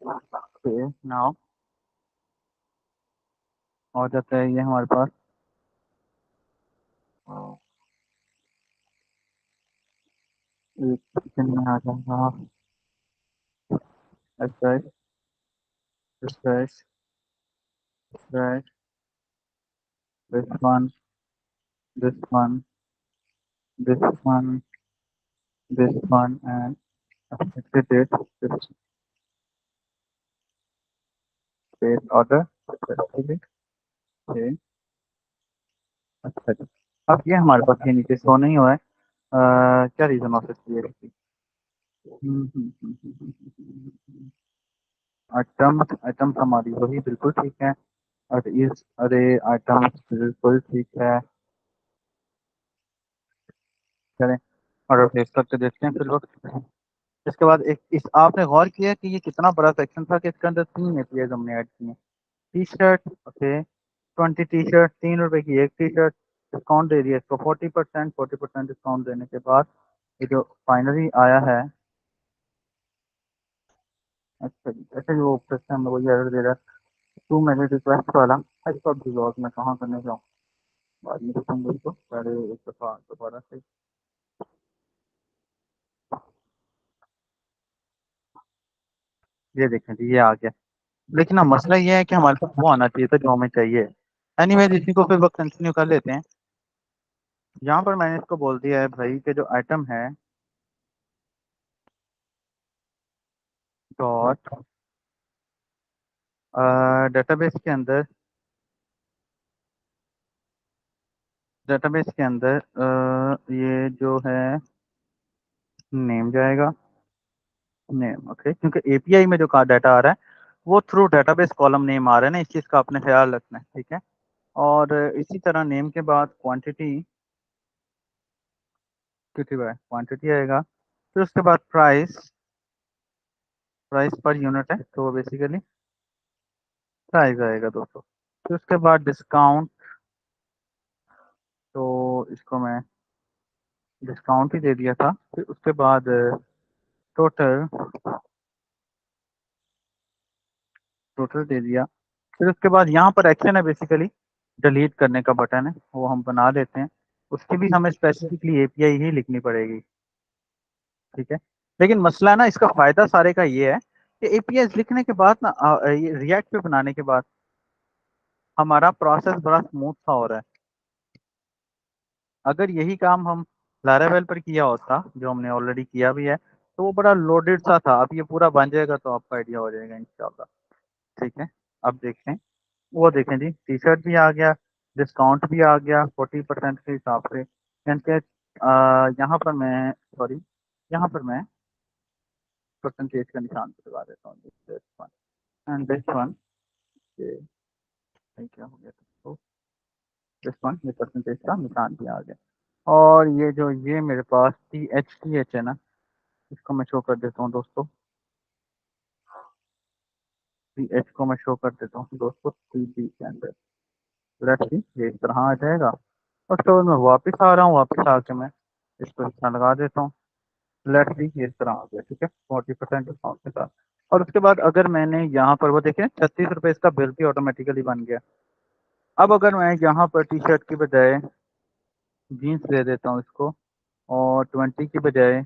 ओके, नाउ हो जाता है ये हमारे पास, एक सेकंड में आ जाएगा। Refresh, refresh, refresh, this one, this one, this one, this one and date, this page order, ठीक है। अच्छा जी, अब ये हमारे पास ये नीचे शो नहीं हुआ है, क्या रीज़न हो सकती है इसकी? आइटम, आइटम हमारी वही बिल्कुल ठीक है, और इस अरे आइटम बिल्कुल ठीक है, चलें और रिप्लेस करके देखते हैं फिर वक्त। इसके बाद एक इस आपने गौर किया कि ये कितना बड़ा सेक्शन था कि इसके अंदर 3 APIs हमने ऐड किए। T shirt, okay, 20 T shirt, 3 रुपए की एक टी शर्ट, डिस्काउंट दे दिया इसको 40%, 40% डिस्काउंट देने के बाद ये जो फाइनली आया है। अच्छा जी, अच्छा जी, वो सिस्टम में वही एरर दे रहा है, तू मेरे रिक्वेस्ट वाला इसको ब्लॉग में कहाँ करने जाऊँ, बाद में देखूंगा इसको, पहले एक दफ़ा दोबारा से। ये देखें जी, ये आ गया, लेकिन अब मसला ये है कि हमारे पास वो आना चाहिए था जो हमें चाहिए। एनीवेज इसी को फिर वक्त कंटिन्यू कर लेते हैं। यहाँ पर मैंने इसको बोल दिया है भाई कि जो आइटम है डॉट डेटाबेस के अंदर, डेटाबेस के अंदर ये जो है नेम जाएगा, नेम, ओके, क्योंकि एपीआई में जो का डाटा आ रहा है वो थ्रू डेटाबेस कॉलम नेम आ रहा है ना, इस चीज़ का आपने ख्याल रखना है, ठीक है। और इसी तरह नेम के बाद क्वांटिटी, क्वांटिटी आएगा, फिर उसके बाद प्राइस, प्राइस पर यूनिट है तो बेसिकली प्राइस आएगा 200। फिर उसके बाद डिस्काउंट, तो इसको मैं डिस्काउंट ही दे दिया था। फिर उसके बाद टोटल टोटल दे दिया। फिर उसके बाद यहाँ पर एक्शन है बेसिकली, डिलीट करने का बटन है, वो हम बना देते हैं। उसकी भी हमें स्पेसिफिकली एपीआई ही लिखनी पड़ेगी, ठीक है। लेकिन मसला ना, इसका फायदा सारे का ये है कि एपीआई लिखने के बाद ना ये रिएक्ट पे बनाने के बाद हमारा प्रोसेस बड़ा स्मूथ सा हो रहा है। अगर यही काम हम लारावेल पर किया होता, जो हमने ऑलरेडी किया भी है, तो वो बड़ा लोडेड सा था। अब ये पूरा बन जाएगा तो आपका आइडिया हो जाएगा इंशाल्लाह, ठीक है। अब देखते हैं, वो देखें जी, टी शर्ट भी आ गया, डिस्काउंट भी आ गया 40% के हिसाब से। यानी कि यहाँ पर मैं, सॉरी, यहाँ पर मैं परसेंटेज का निशान भी लगा देता हूँ। This one and this one, ये क्या हो गया, तो दिस वन, ये परसेंटेज का निशान भी आ गया। और ये जो ये मेरे पास टी एच है ना, इसको मैं शो कर देता हूँ दोस्तों। टी एच को मैं शो कर देता हूँ दोस्तों, टी बी के अंदर। लेट्स सी, ये इस तरह आ जाएगा। और तो मैं वापस आ रहा हूँ, वापस आके मैं इसको इस तरह लगा देता हूँ। लेट्स सी, ये इस तरह आ गया, ठीक है, 40% डिस्काउंट के साथ। और उसके बाद अगर मैंने यहाँ पर वो देखें, 36 रुपये इसका बिल भी ऑटोमेटिकली बन गया। अब अगर मैं यहाँ पर टी शर्ट की बजाय जीन्स दे देता हूँ इसको, और 20 की बजाय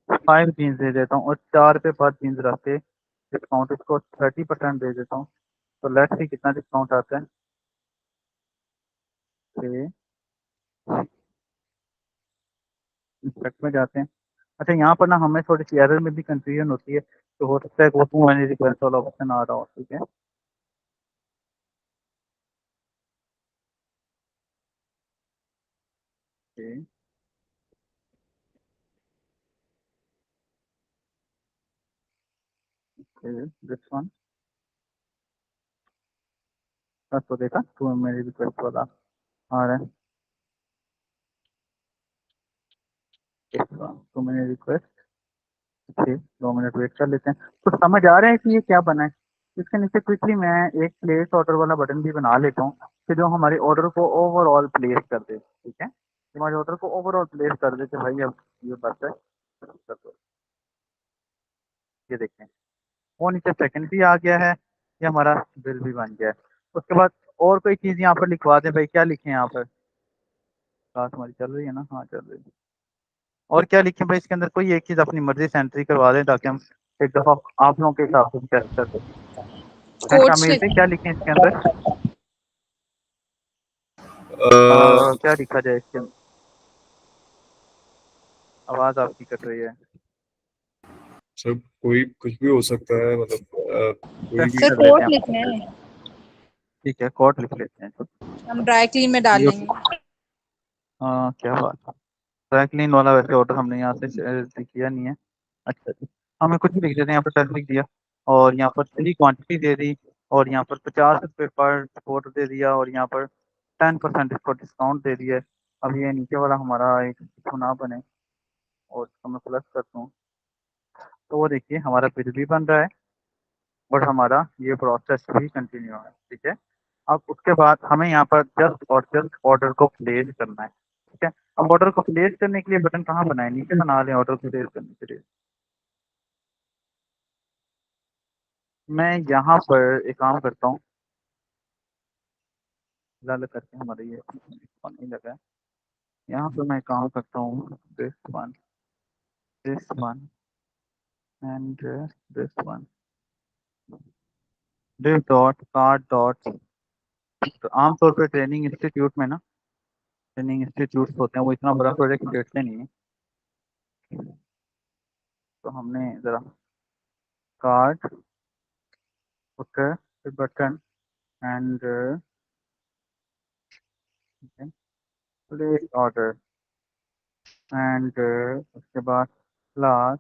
5 जीन्स दे देता हूँ, और 4 पे 5 जीन्स रख के डिस्काउंट इसको 30% दे देता हूँ, तो लेट्स सी कितना डिस्काउंट आता है। इंस्पेक्ट में जाते हैं। अच्छा, यहाँ पर ना हमें थोड़ी सी एरर में भी कंफ्यूजन होती है, तो हो सकता है कि वो टू मैंने रिक्वेस्ट वाला ऑप्शन आ रहा हो, ठीक है। दिस वन, बस तो देखा टू मेरी रिक्वेस्ट वाला आ रहा है। टू मैंने रिक्वेस्ट, ठीक, 2 मिनट वेट कर लेते हैं। तो समझ आ रहा है कि ये क्या बना है। इसके नीचे क्विकली मैं एक प्लेस ऑर्डर वाला बटन भी बना लेता हूँ, कि जो हमारे ऑर्डर को ओवरऑल प्लेस कर दे, ठीक है। हमारे ऑर्डर को ओवरऑल प्लेस कर दे कि भाई अब ये बस है, कर दो। ये देखें, वो नीचे सेकंड भी आ गया है, ये हमारा बिल भी बन गया है। उसके बाद और कोई चीज़ यहाँ पर लिखवा दें भाई, क्या लिखें यहाँ पर, क्लास हमारी चल रही है ना, हाँ चल रही है। और क्या लिखें भाई इसके अंदर, कोई एक चीज़ अपनी मर्जी से एंट्री करवा दें, ताकि हम एक दफ़ा आप लोगों के हिसाब से टेस्ट कर सकें। कोट्स शामिल से लिखना क्या लिखें इसके अंदर, क्या लिखा जाए इसके अंदर। आवाज़ आपकी कट रही है। सब कोई कुछ भी हो सकता है, मतलब कोई टेस्ट भी। सर, कर लेते कोट हैं, लिखना है। ठीक है, कोड लिख लेते हैं। हम ड्राई क्लीन में ये डालेंगे। हाँ, क्या बात है। ड्राई क्लीन वाला वैसे ऑर्डर हमने यहाँ से किया नहीं है। अच्छा जी, हमें कुछ भी लिख देते हैं, यहाँ पर टेस्ट लिख दिया, और यहाँ पर थ्री क्वांटिटी दे दी, और यहाँ पर 50 रुपये पर कोट दे दिया, और यहाँ पर 10% इसको डिस्काउंट दे दिया है। अब ये नीचे वाला हमारा एक इसको ना बने, और इसको मैं प्लस करता हूँ, तो वो देखिए हमारा बिल भी बन रहा है, और हमारा ये प्रोसेस भी कंटिन्यू है, ठीक है। अब उसके बाद हमें यहाँ पर जस्ट और जस्ट ऑर्डर को प्लेस करना है, ठीक है। अब ऑर्डर को प्लेस करने के लिए बटन कहाँ बनाए, नीचे बना लें ऑर्डर को प्लेस करने के लिए। मैं यहाँ पर एक काम करता हूँ, लाल करके हमारा ये नहीं लगा है। यहाँ पर मैं काम करता हूँ, this one and this one, this dot card dot. तो आमतौर पर ट्रेनिंग इंस्टीट्यूट में ना, ट्रेनिंग इंस्टीट्यूट होते हैं, वो इतना बड़ा प्रोजेक्ट देते नहीं है। तो हमने ज़रा card, footer, button and place order and उसके बाद class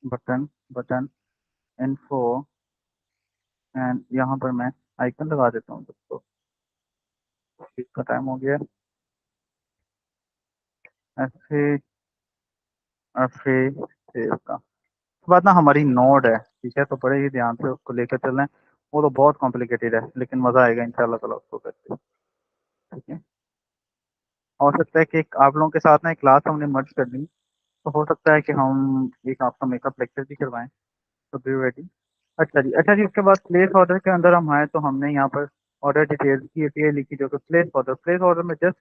button, button info, and यहाँ पर मैं आइकन लगा देता हूँ दोस्तों। इसका टाइम हो गया। एफ ए सेव का। उसके बाद ना हमारी नोड है, ठीक है, तो बड़े ही ध्यान से उसको लेकर चल रहे हैं। वो तो बहुत कॉम्प्लिकेटेड है, लेकिन मजा आएगा इंशाल्लाह ताला उसको करके, ठीक है। हो सकता है कि आप लोगों के साथ ना एक क्लास हमने मर्ज कर दी, तो हो सकता है कि हम एक आपका मेकअप लेक्चर भी करवाएं। तो बी रेडी। अच्छा जी, उसके बाद प्लेस ऑर्डर के अंदर हम आए तो हमने यहाँ पर ऑर्डर डिटेल्स की ये लिखी, जो कि प्लेस ऑर्डर में जस्ट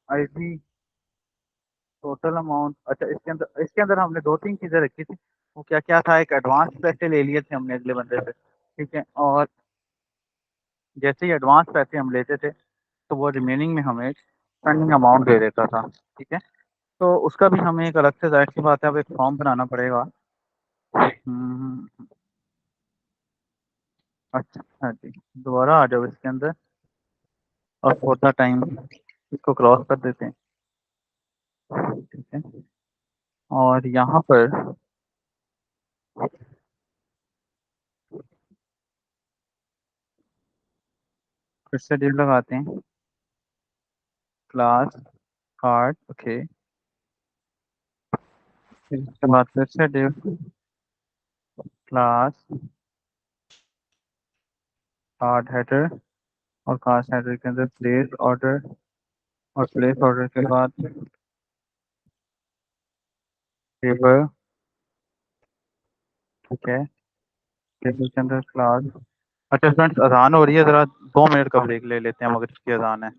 आईडी, टोटल अमाउंट। अच्छा, इसके अंदर हमने दो तीन चीजें रखी थी। वो क्या क्या था, एक एडवांस पैसे ले लिए थे हमने अगले बंदे से, ठीक है, और जैसे ही एडवांस पैसे हम लेते थे तो वो रिमेनिंग में हमें पेंडिंग अमाउंट दे देता था, ठीक है। तो उसका भी हमें एक अलग से, जाहिर सी बात है, अब एक फॉर्म बनाना पड़ेगा। हम्म, अच्छा जी, दोबारा आ जाओ इसके अंदर, और फॉर द टाइम इसको क्रॉस कर देते हैं, ठीक है। और यहाँ पर फिर से डिव लगाते हैं, क्लास कार्ड, ओके। फिर उसके बाद फिर से डिव क्लास कार्ड हेडर, और कार्ड हेडर के अंदर प्लेस ऑर्डर, और प्लेस ऑर्डर के बाद टेबल, ठीक है, टेबल के अंदर क्लास। अच्छा फ्रेंड्स, अजान हो रही है, ज़रा 2 मिनट का ब्रेक ले लेते हैं, मगर इसकी अजान है।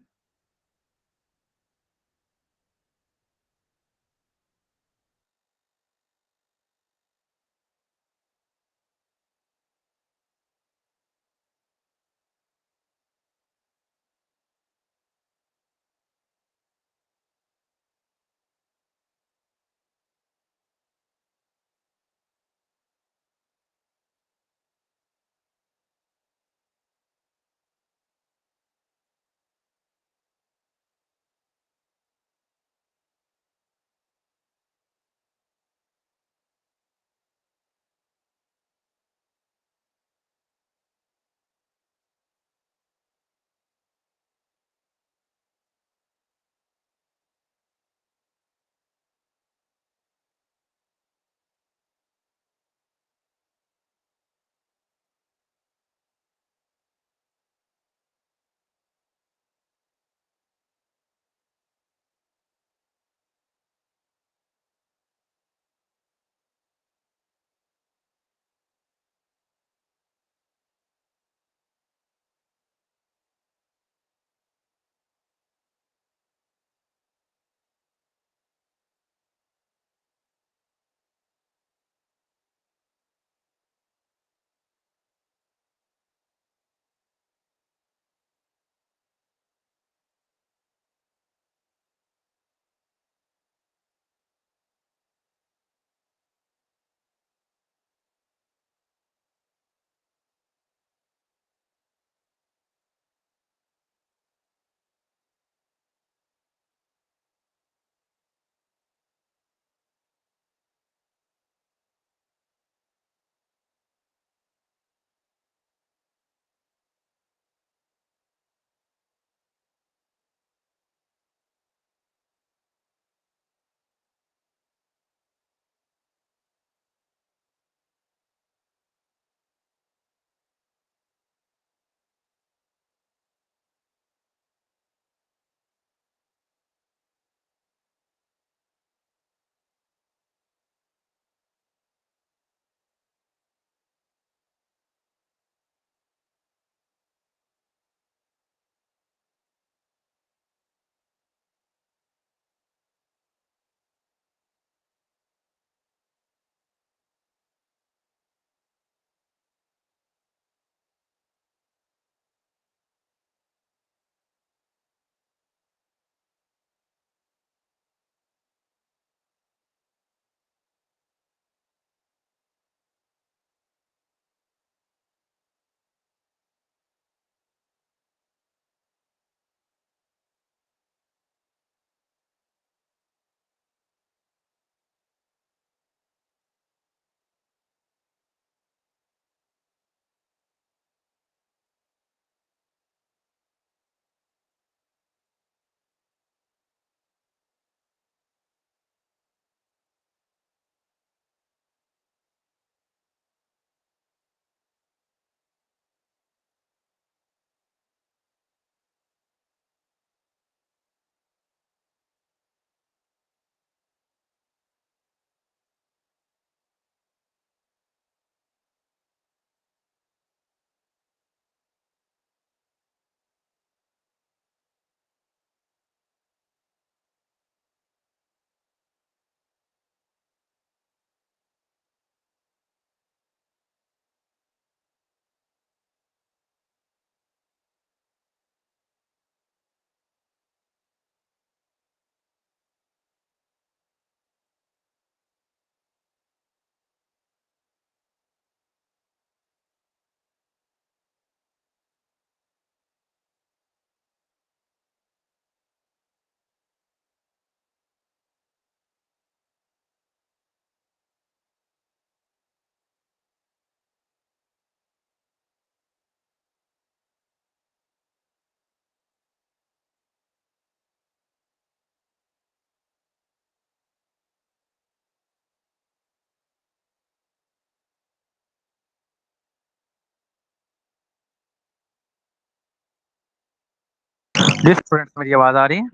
जी स्टूडेंट्स, मेरी आवाज आ रही है?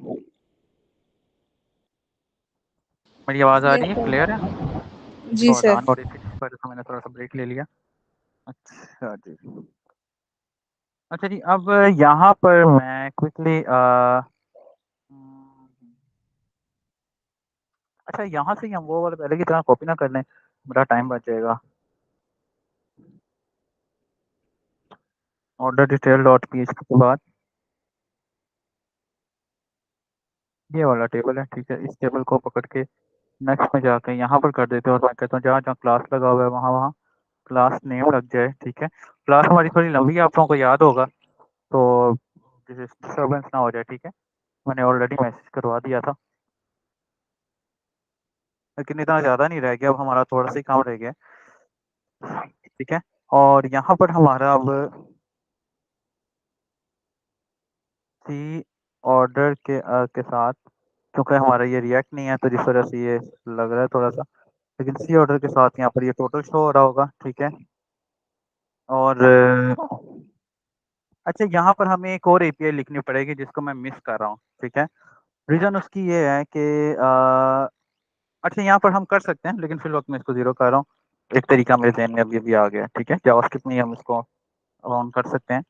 मेरी आवाज आ यस रही है? सर। क्लियर है? जी थोड़ा सर। डाउन हो रही थी, इस वजह से मैंने थोड़ा सा ब्रेक ले लिया। अच्छा जी। अच्छा जी, अब यहाँ पर मैं क्विकली अच्छा यहाँ से ही हम वो वाला पहले की तरह कॉपी ना कर लें, बड़ा टाइम बच जाएगा। ऑर्डर डिटेल डॉट php के बाद ये वाला टेबल है, ठीक है। इस टेबल को पकड़ के नेक्स्ट में जाके यहाँ पर कर देते हैं, और मैं कहता हूँ जहाँ जहाँ क्लास लगा हुआ है वहाँ वहाँ क्लास नेम लग जाए, ठीक है। क्लास हमारी थोड़ी लंबी है, आप लोगों को याद होगा, तो डिस्टर्बेंस ना हो जाए, ठीक है। मैंने ऑलरेडी मैसेज करवा दिया था, लेकिन इतना ज़्यादा नहीं रह गया, अब हमारा थोड़ा सा ही काम रह गया, ठीक है। और यहाँ पर हमारा अब सी ऑर्डर के साथ, क्योंकि हमारा ये रिएक्ट नहीं है तो जिस वजह से ये लग रहा है थोड़ा सा, लेकिन सी ऑर्डर के साथ यहाँ पर ये टोटल शो हो रहा होगा, ठीक है। और अच्छा, यहाँ पर हमें एक और एपीआई लिखनी पड़ेगी जिसको मैं मिस कर रहा हूँ, ठीक है। रीज़न उसकी ये है कि अच्छा यहाँ पर हम कर सकते हैं, लेकिन फिर वक्त मैं इसको जीरो कर रहा हूँ। एक तरीका मेरे ज़हन में अभी अभी आ गया, ठीक है। जावास्क्रिप्ट में ही हम इसको ऑन कर सकते हैं।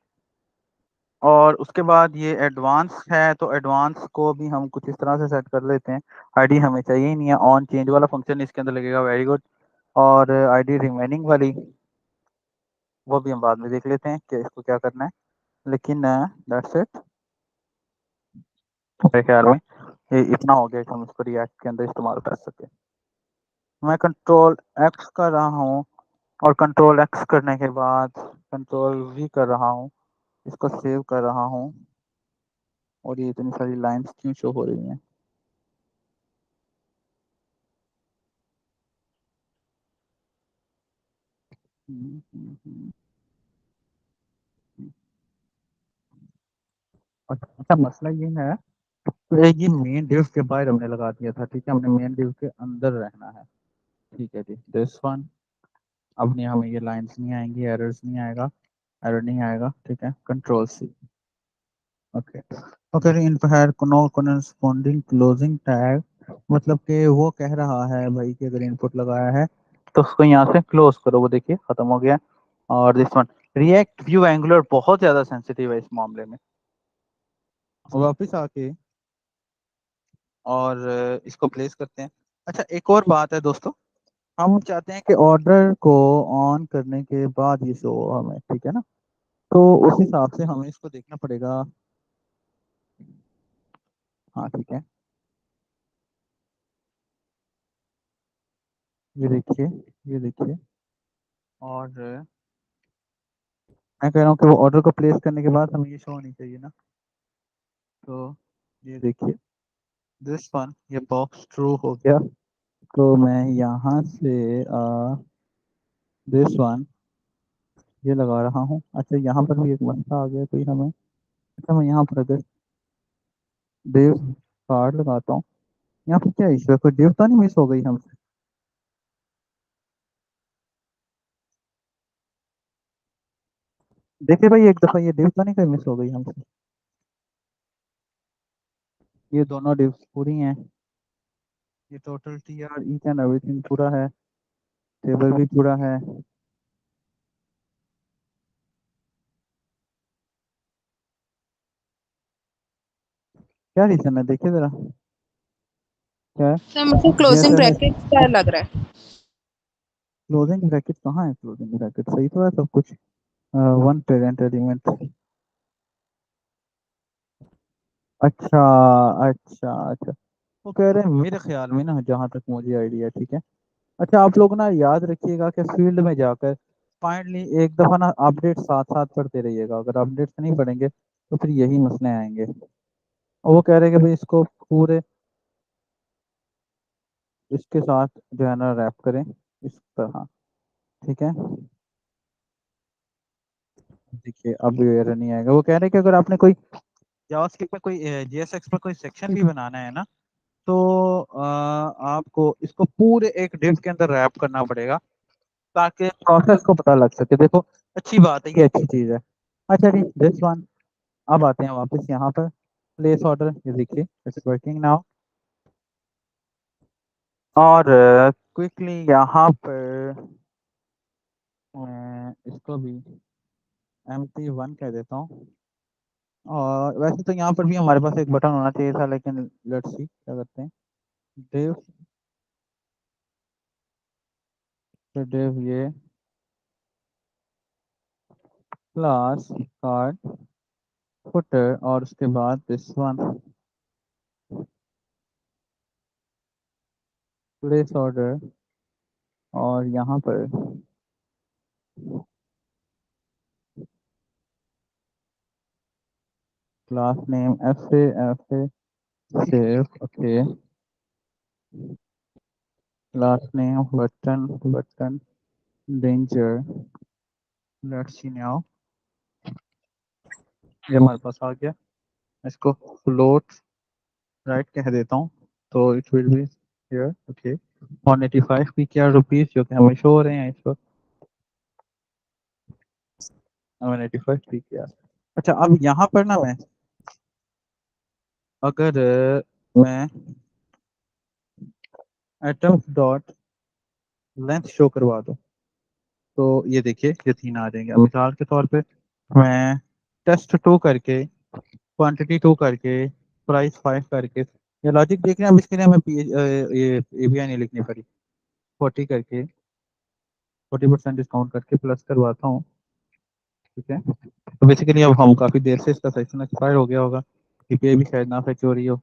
और उसके बाद ये एडवांस है, तो एडवांस को भी हम कुछ इस तरह से सेट कर लेते हैं। आईडी हमें चाहिए ही नहीं है, ऑन चेंज वाला फंक्शन इसके अंदर लगेगा, वेरी गुड। और आईडी रिमेनिंग वाली वो भी हम बाद में देख लेते हैं कि इसको क्या करना है, लेकिन दैट्स इट मेरे ख्याल में। ये इतना हो गया कि हम इसको रिएक्ट के अंदर इस्तेमाल कर सके। मैं कंट्रोल एक्स कर रहा हूँ, और कंट्रोल एक्स करने के बाद कंट्रोल वी कर रहा हूँ, इसको सेव कर रहा हूँ। और ये इतनी सारी लाइंस क्यों शो हो रही हैं? हम्म, हम्म, हम्म। अच्छा, मसला ये है कि ये मेन डिव के बाहर हमने लगा दिया था, ठीक है। हमने मेन डिव के अंदर रहना है, ठीक है जी। दिस वन, अब नहीं हमें ये लाइंस नहीं आएंगी, एरर्स नहीं आएगा, एरर नहीं आएगा, ठीक है। Control C, okay. ओके, इन पर नो कॉरेस्पॉन्डिंग क्लोजिंग टैग, मतलब कि वो कह रहा है भाई कि अगर इनपुट लगाया है तो उसको यहाँ से क्लोज करो, वो देखिए खत्म हो गया। और this one, react view angular बहुत ज़्यादा सेंसिटिव है इस मामले में। वापस आके और इसको प्लेस करते हैं। अच्छा, एक और बात है दोस्तों, हम चाहते हैं कि ऑर्डर को ऑन करने के बाद ये शो हो हमें, ठीक है ना। तो उस हिसाब से हमें इसको देखना पड़ेगा। हाँ ठीक है, ये देखिए, ये देखिए। और मैं कह रहा हूँ कि वो ऑर्डर को प्लेस करने के बाद हमें ये शो होनी चाहिए ना। तो ये देखिए, दिस वन, ये बॉक्स ट्रू हो गया। तो मैं यहाँ से दिस वन ये लगा रहा हूँ। अच्छा, यहाँ पर भी एक बंदा आ गया कोई हमें। अच्छा, मैं यहाँ पर अगर डिव कार्ड लगाता हूँ, यहाँ पर क्या इशू है? कोई डिव तो नहीं मिस हो गई हमसे? देखिए भाई, एक दफ़ा ये डिव तो नहीं कोई मिस हो गई हमसे? ये दोनों डिव्स पूरी हैं, ये total T R each and everything पूरा है, टेबल भी पूरा है। क्या रीजन है देखिए जरा, क्या है? सर मुझे क्लोजिंग जेएसएस ब्रैकेट क्या लग रहा है? क्लोजिंग ब्रैकेट कहाँ है? क्लोजिंग ब्रैकेट सही तो है सब कुछ। वन पेरेंट एलिमेंट, अच्छा अच्छा अच्छा। वो कह रहे हैं मेरे ख्याल में ना, जहाँ तक मुझे आइडिया, ठीक है। अच्छा, आप लोग ना याद रखिएगा कि फील्ड में जाकर फाइनली एक दफ़ा ना अपडेट साथ साथ पढ़ते रहिएगा। अगर अपडेट्स नहीं पढ़ेंगे तो फिर यही मसले आएंगे। और वो कह रहे हैं कि भाई इसको पूरे इसके साथ जो है ना रैप करें इस तरह, ठीक है। देखिए अब ये एरर नहीं आएगा। वो कह रहे हैं कि अगर आपने कोई जावास्क्रिप्ट में कोई जेएसएक्स में कोई सेक्शन भी बनाना है ना, तो आपको इसको पूरे एक डिव के अंदर रैप करना पड़ेगा, ताकि प्रोसेस को पता लग सके। देखो, अच्छी बात है, ये अच्छी चीज़ है। अच्छा जी, दिस वन, अब आते हैं वापस यहाँ पर। प्लेस ऑर्डर, ये देखिए इट्स वर्किंग नाउ। और क्विकली यहाँ पर मैं इसको भी MP1 कह देता हूँ। और वैसे तो यहाँ पर भी हमारे पास एक बटन होना चाहिए था, लेकिन लेट्स सी क्या करते हैं। डिव, तो डिव ये क्लास कार्ड फुटर, और उसके बाद दिस वन प्लेस ऑर्डर, और यहाँ पर class name FA save, okay. Class name button danger, let's see now. ये हमारे पास आ गया। इसको फ्लोट राइट कह देता हूँ, तो it will be here, okay. 185 rupees जो कि हमें शो हो रहे हैं इस वक्त। 185 PKR। अच्छा, अब यहाँ पर ना मैं अगर मैं एटम्स डॉट लेंथ शो करवा दूँ, तो ये देखिए ये 3 आ जाएंगे। अब मिसाल के तौर पे मैं टेस्ट 2 करके, क्वांटिटी 2 करके, प्राइस 5 करके, ये लॉजिक देख रहे हैं। अब इसके लिए हमें ये ABI नहीं लिखनी पड़ी। 40 करके 40% डिस्काउंट करके प्लस करवाता हूँ, ठीक है। तो बेसिकली अब हम काफ़ी देर से इसका सेक्शन एक्सपायर हो गया होगा, क्योंकि ये भी शायद ना फेच हो रही हो।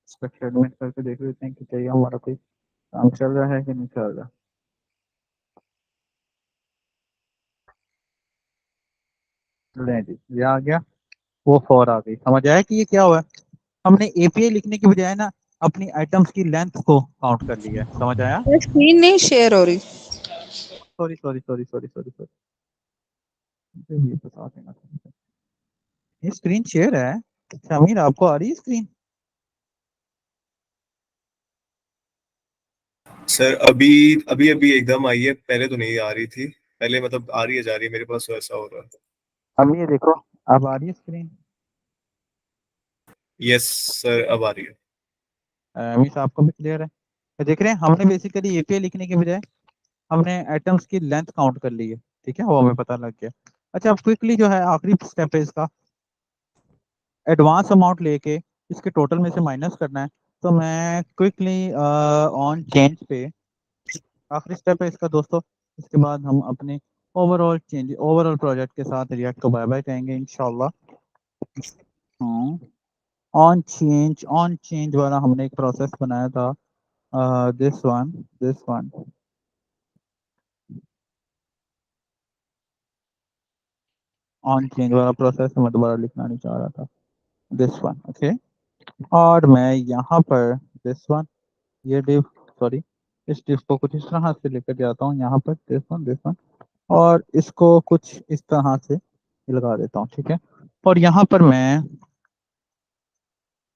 इसका एडमिट करके देख लेते हैं कि चाहिए हमारा कोई काम चल रहा है कि नहीं चल रहा। ले जी, ये आ गया। वो 4 आ गई। समझ आया कि ये क्या हुआ है? हमने API लिखने की बजाय ना अपनी आइटम्स की लेंथ को काउंट कर लिया है। समझ आया? ये स्क्रीन नहीं शेयर हो रही। Sorry sorry sorry sorry sorry sorry, ये बता देना। ये स्क्रीन शेयर है। समीर, आपको आ रही है स्क्रीन? सर अभी अभी अभी एकदम आई है, पहले तो नहीं आ रही थी। पहले मतलब आ रही है जा रही है, मेरे पास तो ऐसा हो रहा है। अब ये देखो, अब आ रही है स्क्रीन। यस सर, अब आ रही है। मीन्स आपको भी क्लियर है? तो देख रहे हैं, हमने बेसिकली API लिखने के बजाय हमने एटम्स की लेंथ काउंट कर ली है, ठीक है, वो हमें पता लग गया। अच्छा, अब क्विकली जो है आखिरी स्टेप है इसका, एडवांस अमाउंट लेके इसके टोटल में से माइनस करना है। तो मैं क्विकली ऑन चेंज पे, आखिरी स्टेप है इसका दोस्तों। इसके बाद हम अपने ओवरऑल प्रोजेक्ट के साथ रिएक्ट को बाय बाय कहेंगे इंशाल्लाह। ऑन चेंज वाला हमने एक प्रोसेस बनाया था, दिस वन ऑन चेंज वाला प्रोसेस मैं दोबारा लिखना नहीं चाह रहा था। This one, okay. और मैं यहाँ पर दिस वन, ये डिव, सॉरी, इस डिव को कुछ इस तरह से लेकर जाता हूँ यहाँ पर, दिस वन, और इसको कुछ इस तरह से लगा देता हूँ, ठीक है। और यहाँ पर मैं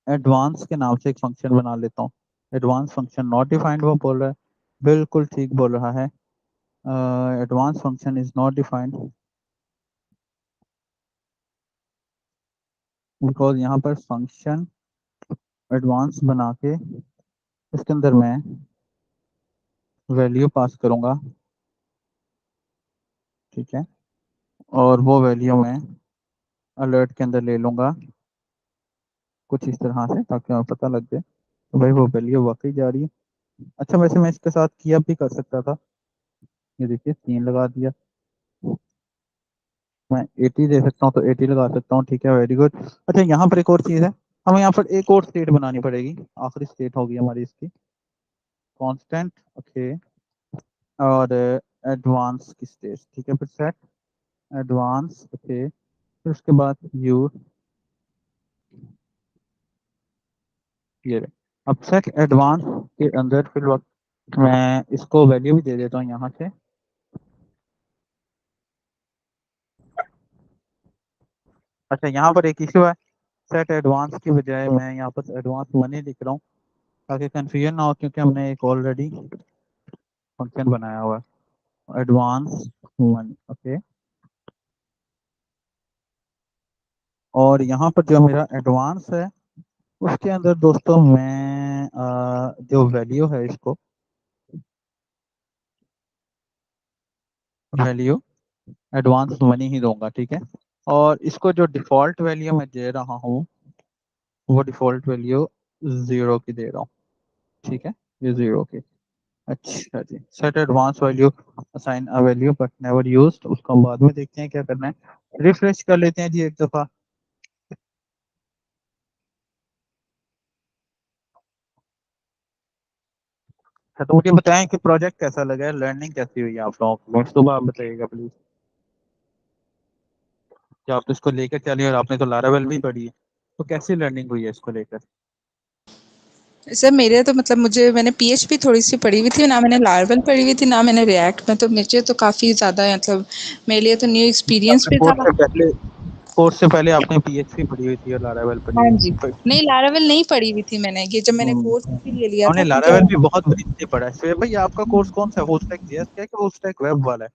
एडवांस के नाम से एक फंक्शन बना लेता हूँ। एडवांस फंक्शन नॉट डिफाइंड, वो बोल रहा है, बिल्कुल ठीक बोल रहा है। Advance function is not defined because यहाँ पर फंक्शन एडवांस बना के इसके अंदर मैं वैल्यू पास करूंगा, ठीक है। और वो वैल्यू मैं अलर्ट के अंदर ले लूंगा कुछ इस तरह से, ताकि हमें पता लग जाए तो भाई वो वैल्यू वाकई जा रही है। अच्छा, वैसे मैं इसके साथ किया भी कर सकता था। ये देखिए 3 लगा दिया। मैं 80 दे सकता हूँ तो 80 लगा सकता हूँ, ठीक है, वेरी गुड। अच्छा, यहाँ पर एक और चीज़ है, हमें यहाँ पर एक और स्टेट बनानी पड़ेगी। आखिरी स्टेट होगी हमारी इसकी कांस्टेंट, ओके। और एडवांस की स्टेट, ठीक है, फिर सेट एडवांस, ओके। फिर उसके बाद यू, ये रहे। अब सेट एडवांस के अंदर फिर वक्त मैं इसको वैल्यू भी दे देता हूँ यहाँ से। अच्छा, यहाँ पर एक इशू है, सेट एडवांस की बजाय मैं यहाँ पर एडवांस मनी लिख रहा हूँ, ताकि कंफ्यूजन ना हो, क्योंकि हमने एक ऑलरेडी फंक्शन बनाया हुआ है एडवांस मनी, ओके। और यहाँ पर जो मेरा एडवांस है उसके अंदर दोस्तों मैं जो वैल्यू है इसको वैल्यू एडवांस मनी ही दूंगा, ठीक है। और इसको जो डिफ़ॉल्ट वैल्यू मैं दे रहा हूँ वो डिफ़ॉल्ट वैल्यू 0 की दे रहा हूँ, ठीक है, ये 0 की। अच्छा जी, set advance value assign a value but never used, उसको बाद में देखते हैं क्या करना है। रिफ्रेश कर लेते हैं जी एक दफ़ा। अच्छा, तो मुझे बताएं कि प्रोजेक्ट कैसा लगा है, लर्निंग कैसी हुई है आप लोगों को, सुबह आप बताइएगा प्लीज। कि आप तो इसको लेकर चलिए और आपने तो लारावेल भी पढ़ी है, तो कैसी लर्निंग हुई है इसको लेकर। सर मेरे तो मतलब मुझे मैंने पीएचपी थोड़ी सी पढ़ी हुई थी, ना मैंने लारवल पढ़ी हुई थी, ना मैंने रिएक्ट में, तो मुझे तो काफ़ी ज़्यादा मतलब मेरे लिए तो न्यू एक्सपीरियंस आपने भी था। कोर्स से पहले आपने पीएचपी पढ़ी हुई थी और लारावेल पढ़ी हाँ हुई जी। थी। नहीं, लारावेल नहीं पढ़ी हुई थी मैंने, ये जब मैंने कोर्स इसीलिए लिया हमने था कि लारावेल जब भी बहुत ब्रीफ से पढ़ा है। श्वेता भाई आपका कोर्स कौन सा है, फुल स्टैक जेएस का है कि फुल स्टैक वेब वाला है।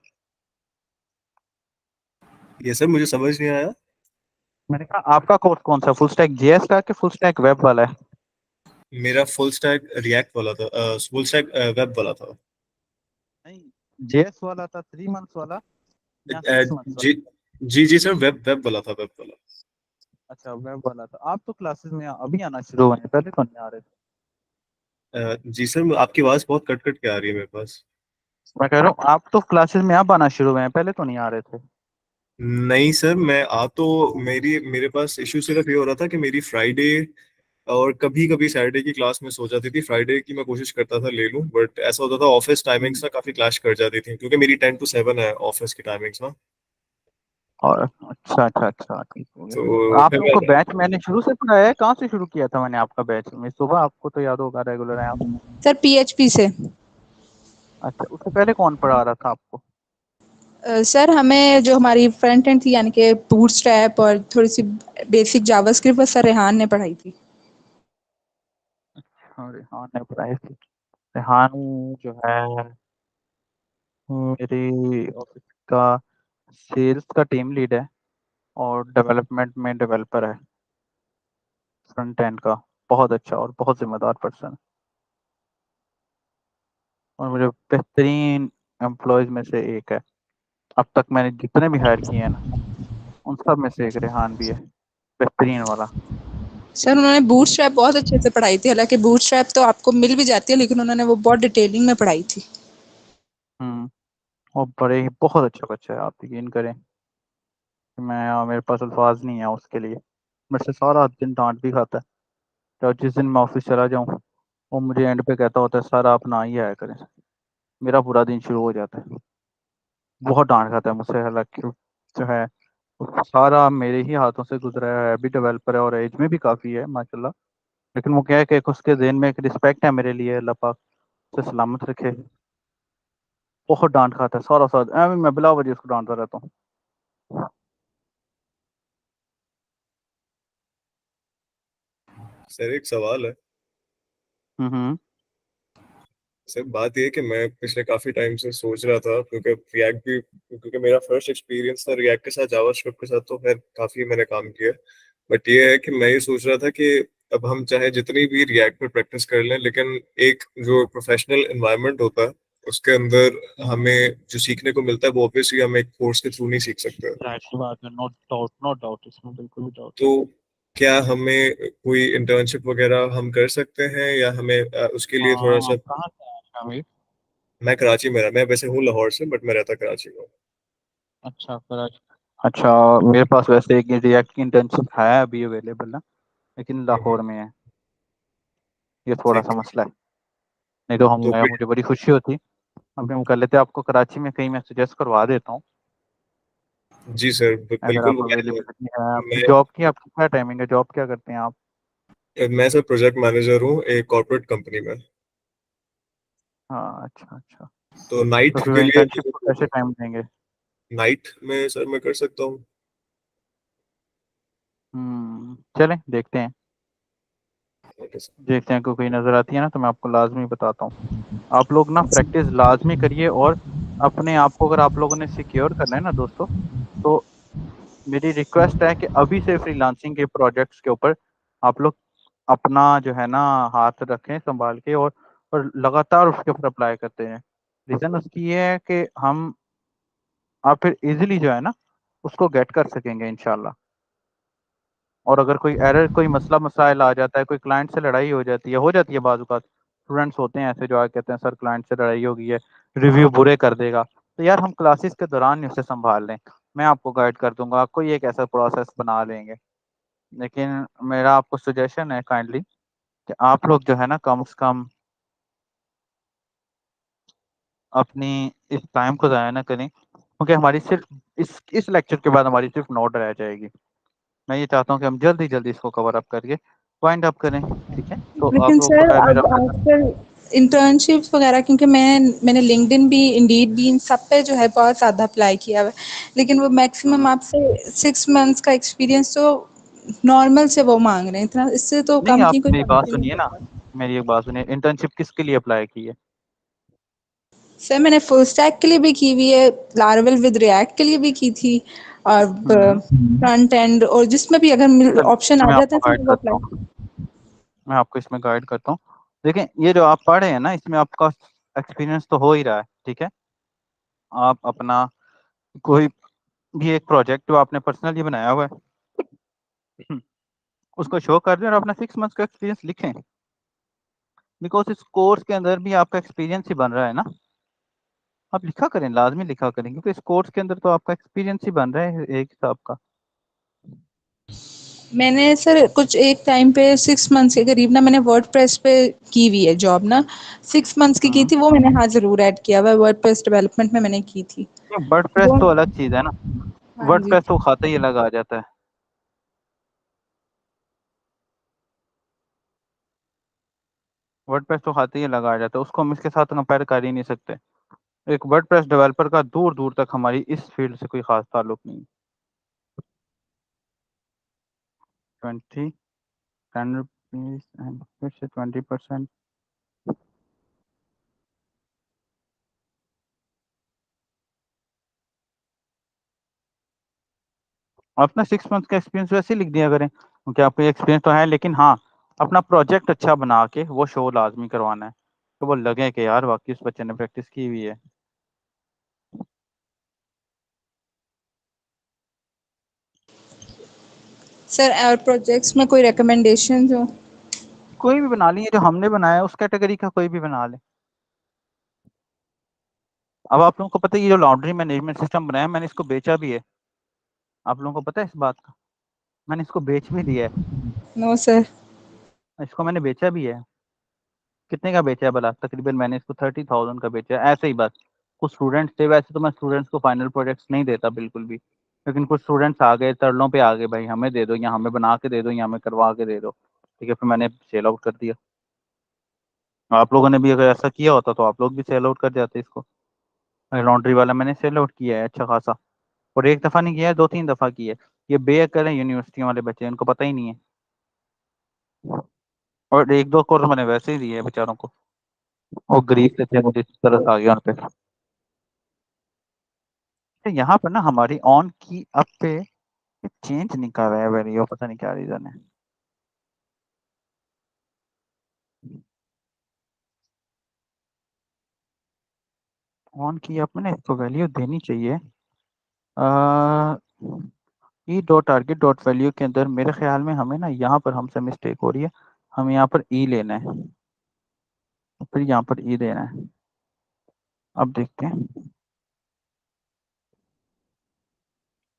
ये सर मुझे समझ नहीं आया। मैंने कहा आपका कोर्स कौन सा, फुल स्टैक जेएस का कि फुल स्टैक वेब वाला है। मेरा फुल स्टैक रिएक्ट वाला था, फुल स्टैक वेब वाला था। नहीं, जेएस वाला था 3 मंथ्स वाला या अ, 6 मंथ्स जी वाला। जी जी सर, वेब वेब वाला था, वेब वाला। अच्छा, वेब वाला था। आप तो क्लासेस में अभी आना शुरू हुए हैं, पहले तो नहीं आ रहे थे। जी सर, आपकी आवाज़ बहुत कट कट के आ रही है मेरे पास। मैं कह रहा हूँ आप तो क्लासेस में अब आना शुरू हुए हैं, पहले तो नहीं आ रहे थे। नहीं सर, मैं आ तो मेरे पास इशू सिर्फ ये हो रहा था कि मेरी फ्राइडे और कभी कभी सैटरडे की क्लास मिस हो जाती थी। फ्राइडे की मैं कोशिश करता था ले लूं, बट ऐसा होता था ऑफिस टाइमिंग्स ना काफी क्लैश कर जाती थी, क्योंकि मेरी 10 to 7 है ऑफिस की टाइमिंग्स ना। और अच्छा अच्छा अच्छा, ठीक हो गया। तो तो आप फिर लोगों को बैच मैंने शुरू से पढ़ाया है, कहाँ से शुरू किया था मैंने आपका बैच में, सुबह आपको तो याद होगा, रेगुलर है आप। सर पीएचपी से। अच्छा, उससे पहले कौन पढ़ा रहा था आपको। सर हमें जो हमारी फ्रंट एंड थी यानी कि बूटस्ट्रैप और थोड़ी सी बेसिक जावास्क्रिप्ट, वो सर रेहान ने पढ़ाई थी। हाँ, रेहान ने पढ़ाई थी। रेहान जो है मेरी ऑफिस का सेल्स का टीम लीड है और डेवलपमेंट में डेवलपर है, फ्रंट एंड का। बहुत अच्छा और बहुत जिम्मेदार पर्सन, और मुझे बेहतरीन एम्प्लॉयज में से एक है। अब तक मैंने जितने भी हायर किए हैं ना, उन सब में से एक रेहान भी है, बेहतरीन वाला। सर उन्होंने बूटस्ट्रैप बहुत अच्छे से पढ़ाई थी, हालांकि बूटस्ट्रैप तो आपको मिल भी जाती है, लेकिन उन्होंने वो बहुत डिटेलिंग में पढ़ाई थी। हम्म। और बड़े ही बहुत अच्छा बच्चा है, आप यकीन करें कि मैं मेरे पास अल्फाज नहीं है उसके लिए। मेरे से सारा दिन डांट भी खाता है, तो जिस दिन मैं ऑफिस चला जाऊँ वो मुझे एंड पे कहता होता है सर आप ना ही आया करें। मेरा पूरा दिन शुरू हो जाता है। बहुत डांट खाता है मुझसे, हालांकि जो है वो सारा मेरे ही हाथों से गुजरा है, अभी डेवलपर है और एज में भी काफ़ी है माशाल्लाह। लेकिन वो क्या है कि एक उसके ज़हन में एक रिस्पेक्ट है मेरे लिए, अल्लाह पाक से सलामत रखे। बहुत डांट खाता है सारा साथ, मैं बिला वजह उसको डांटता रहता हूँ। सर एक सवाल है। हम्म। सर बात ये है कि मैं पिछले काफी टाइम से सोच रहा था, क्योंकि मेरा फर्स्ट एक्सपीरियंस था रिएक्ट के साथ, जावास्क्रिप्ट के साथ तो खैर काफी मैंने काम किया। बट ये है कि मैं ये सोच रहा था कि अब हम चाहे जितनी भी रिएक्ट पे प्रैक्टिस कर लें, लेकिन एक जो प्रोफेशनल एनवायरनमेंट होता है उसके अंदर हमें जो सीखने को मिलता है वो ऑब्वियसली हम एक कोर्स के थ्रू नहीं सीख सकते। जाहिर सी बात है, नो डाउट, नो डाउट, इसमें बिल्कुल भी डाउट तो क्या हमें कोई इंटर्नशिप वगैरह हम कर सकते हैं, या हमें उसके लिए थोड़ा हाँ, सा। आप कहाँ से आए हैं अभी। मैं कराची में रहा, मैं वैसे हूँ लाहौर से, बट मैं रहता कराची में हूँ। अच्छा कराची। अच्छा, मेरे पास वैसे एक रिएक्ट की इंटर्नशिप है अभी अवेलेबल ना, लेकिन हम्म। लाहौर में है। ये थोड़ा ठीक सा है। मसला है। नहीं तो तो फिर मुझे बड़ी खुशी होती, अभी हम कर लेते। आपको कराची में कहीं मैं सजेस्ट करवा देता हूँ, जी सर, अगर बिल्कुल। आप अवेलेबिलिटी है आपकी। मैं जॉब की आपकी क्या टाइमिंग है, जॉब क्या करते हैं आप। मैं सर प्रोजेक्ट मैनेजर हूँ एक कॉर्पोरेट कंपनी में। हाँ अच्छा अच्छा। तो तो नाइट फिर के लिए इंटर्नशिप को कैसे टाइम देंगे। नाइट में सर मैं कर सकता हूँ। चलें देखते हैं। Okay sir. देखते हैं, कोई नज़र आती है ना तो मैं आपको लाजमी बताता हूँ। आप लोग ना प्रैक्टिस लाजमी करिए, और अपने आप को अगर आप लोगों ने सिक्योर करना है ना दोस्तों, तो मेरी रिक्वेस्ट है कि अभी से फ्रीलांसिंग के प्रोजेक्ट्स के ऊपर आप लोग अपना जो है ना हाथ रखें संभाल के, और लगातार उसके ऊपर अप्लाई करते हैं। रीज़न उसकी ये है कि हम आप फिर इजीली जो है ना उसको गेट कर सकेंगे इंशाल्लाह। और अगर कोई एरर, कोई मसला मसाइल आ जाता है, कोई क्लाइंट से लड़ाई हो जाती है बाजू का, स्टूडेंट्स होते हैं ऐसे जो आके कहते हैं सर क्लाइंट से लड़ाई हो गई है, रिव्यू बुरे कर देगा, तो यार हम क्लासेस के दौरान ही उसे संभाल लें। मैं आपको गाइड कर दूंगा, कोई एक ऐसा प्रोसेस बना लेंगे। लेकिन मेरा आपको सजेशन है काइंडली कि आप लोग जो है ना कम से कम अपनी इस टाइम को ज़ाया ना करें, क्योंकि हमारी सिर्फ इस लेक्चर के बाद हमारी सिर्फ नोट रह जाएगी। मैं ये चाहता हूँ कि हम जल्दी जल्दी इसको कवर अप करके वाइंड अप करें। ठीक है, तो आप लेकिन लोगों को सर पता है मेरा अब आजकल इंटर्नशिप वगैरह, क्योंकि मैंने लिंक्डइन भी, इंडीड भी, इन सब पे जो है बहुत ज़्यादा अप्लाई किया हुआ है, लेकिन वो मैक्सिमम आपसे 6 मंथ्स का एक्सपीरियंस तो नॉर्मल से वो मांग रहे हैं, इतना इससे तो नहीं, आप कंपनी को मेरी बात जानती नहीं सुनिए ना, करता। मेरी एक बात सुनिए, इंटर्नशिप किसके लिए अप्लाई की है? सर मैंने फुल स्टैक के लिए भी की हुई है, लारावेल विद रिएक्ट के लिए भी की थी, और हम्म फ्रंट एंड, और जिसमें भी अगर ऑप्शन चलिए आ मैं जाता आपको है तो गाइड मैं वो करता अप्लाई। हूँ, मैं आपको इसमें गाइड करता हूँ। देखें, ये जो आप पढ़ रहे हैं ना, इसमें आपका एक्सपीरियंस तो हो ही रहा है। ठीक है, आप अपना कोई भी एक प्रोजेक्ट जो आपने पर्सनली बनाया हुआ है उसको शो कर दें और अपना 6 मंथ्स का एक्सपीरियंस लिखें। बिकॉज इस कोर्स के अंदर भी आपका एक्सपीरियंस ही बन रहा है ना, आप लिखा करें, लाजमी लिखा करें, क्योंकि इस कोर्स के अंदर तो आपका एक्सपीरियंस ही बन रहा है एक हिसाब का। मैंने सर कुछ एक टाइम पे 6 मंथ्स के करीब ना मैंने वर्डप्रेस पे की हुई है जॉब ना, 6 मंथ्स की हम्म थी वो मैंने, हाँ ज़रूर ऐड किया हुआ है, वर्डप्रेस डेवलपमेंट में मैंने की थी वर्डप्रेस वो। तो अलग चीज है ना, हाँ जी। वर्डप्रेस तो खाता ही अलग आ जाता है। वर्डप्रेस तो खाता ही अलग आ जाता है, उसको हम इसके साथ कंपेयर कर ही नहीं सकते। एक वर्डप्रेस डेवलपर का दूर दूर तक हमारी इस फील्ड से कोई खास ताल्लुक नहीं। 20, 10 रुपीज एंड फिर से 20%। अपना 6 मंथ का एक्सपीरियंस वैसे ही लिख दिया करें, क्योंकि आपको एक्सपीरियंस तो है, लेकिन हाँ, अपना प्रोजेक्ट अच्छा बना के वो शो लाजमी करवाना है, तो वो लगे कि यार वाकई उस बच्चे ने प्रैक्टिस की हुई है। सर और प्रोजेक्ट्स में कोई रिकमेंडेशन हो? कोई भी बना ली, जो हमने बनाया है उस कैटेगरी का कोई भी बना ले। अब आप लोगों को पता है, ये जो लॉन्ड्री मैनेजमेंट सिस्टम बनाया है, मैंने इसको बेचा भी है। आप लोगों को पता है इस बात का? मैंने इसको बेच भी दिया है। No sir. इसको मैंने बेचा भी है। कितने का बेचा है भला? तकरीबन मैंने इसको 30,000 का बेचा है, ऐसे ही बस। कुछ स्टूडेंट्स थे, वैसे तो मैं स्टूडेंट्स को फाइनल प्रोजेक्ट्स नहीं देता बिल्कुल भी, लेकिन कुछ स्टूडेंट्स आ गए, तरलों पे आ गए, भाई हमें दे दो, या हमें बना के दे दो, या हमें करवा के दे दो। ठीक है, फिर मैंने सेल आउट कर दिया। आप लोगों ने भी अगर ऐसा किया होता तो आप लोग भी सेल आउट कर जाते इसको। लॉन्ड्री वाला मैंने सेल आउट किया है अच्छा खासा, और एक दफ़ा नहीं किया है, 2-3 दफ़ा किया है। ये बेअक्ल है यूनिवर्सिटी वाले बच्चे, इनको पता ही नहीं है। और एक दो कोर्स मैंने वैसे ही दिए हैं बेचारों को, वो गरीब से थे, मुझे इस तरह आ गया उन पे। तो यहाँ पर ना हमारी ऑन की अप पे चेंज नहीं कर रहा है वैल्यू, पता नहीं क्या रीजन है। ऑन की अप में ना इसको वैल्यू देनी चाहिए। E dot target dot value के अंदर मेरे ख्याल में हमें ना यहाँ पर हमसे मिस्टेक हो रही है। हमें यहाँ पर ई लेना है, फिर यहाँ पर ई देना है। अब देखते हैं।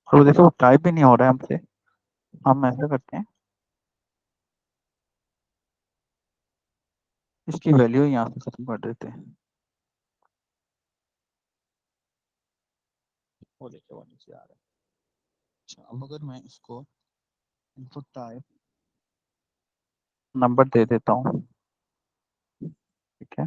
और वो देखो, वो टाइप भी नहीं हो रहा है हमसे। हम ऐसा करते हैं, इसकी वैल्यू यहाँ से खत्म कर देते हैं। वो देखो वो नीचे आ रहा है। अच्छा, अब अगर मैं इसको इनपुट टाइप नंबर दे देता हूँ। ठीक है,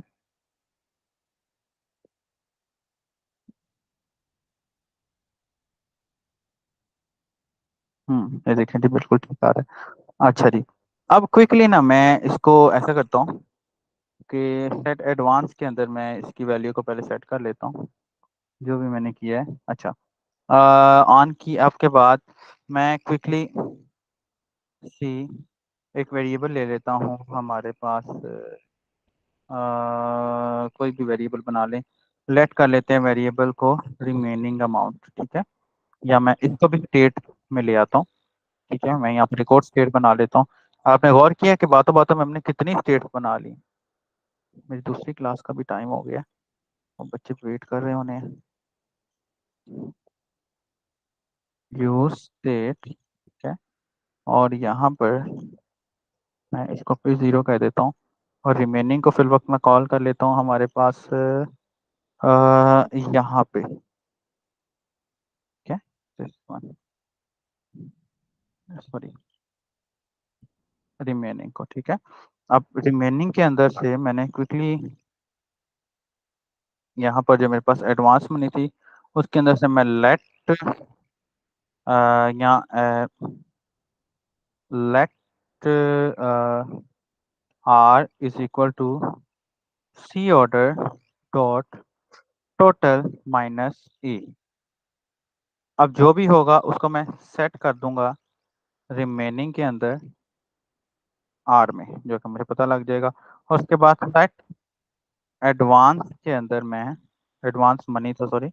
ये देखें जी, बिल्कुल ठीक आ रहा है। अच्छा जी, अब क्विकली ना मैं इसको ऐसा करता हूँ कि सेट एडवांस के अंदर मैं इसकी वैल्यू को पहले सेट कर लेता हूँ, जो भी मैंने किया है। अच्छा, ऑन की आपके बाद मैं क्विकली सी एक वेरिएबल ले लेता हूँ हमारे पास, कोई भी वेरिएबल बना लें, लेट कर लेते हैं वेरिएबल को रिमेनिंग अमाउंट, ठीक है। या मैं इसको भी स्टेट में ले आता हूँ, ठीक है। मैं यहाँ पर रिकॉर्ड स्टेट बना लेता हूँ। आपने गौर किया कि बातों बातों में हमने कितनी स्टेट्स बना ली। मेरी दूसरी क्लास का भी टाइम हो गया और बच्चे वेट कर रहे होने। यूज स्टेट, ठीक है। और यहाँ पर मैं इसको फिर 0 कह देता हूँ और रिमेनिंग को फिल वक्त मैं कॉल कर लेता हूँ हमारे पास यहाँ पे, ठीक है। सॉरी, रिमेनिंग को, ठीक है। अब रिमेनिंग के अंदर से मैंने क्विकली यहाँ पर जो मेरे पास एडवांस मनी थी उसके अंदर से मैं लेट यहाँ let R is equal to C order dot total minus E. अब जो भी होगा उसको मैं सेट कर दूंगा रिमेनिंग के अंदर आर में, जो कि मुझे पता लग जाएगा। और उसके बाद सेट एडवांस के अंदर मैं, एडवांस मनी था, सॉरी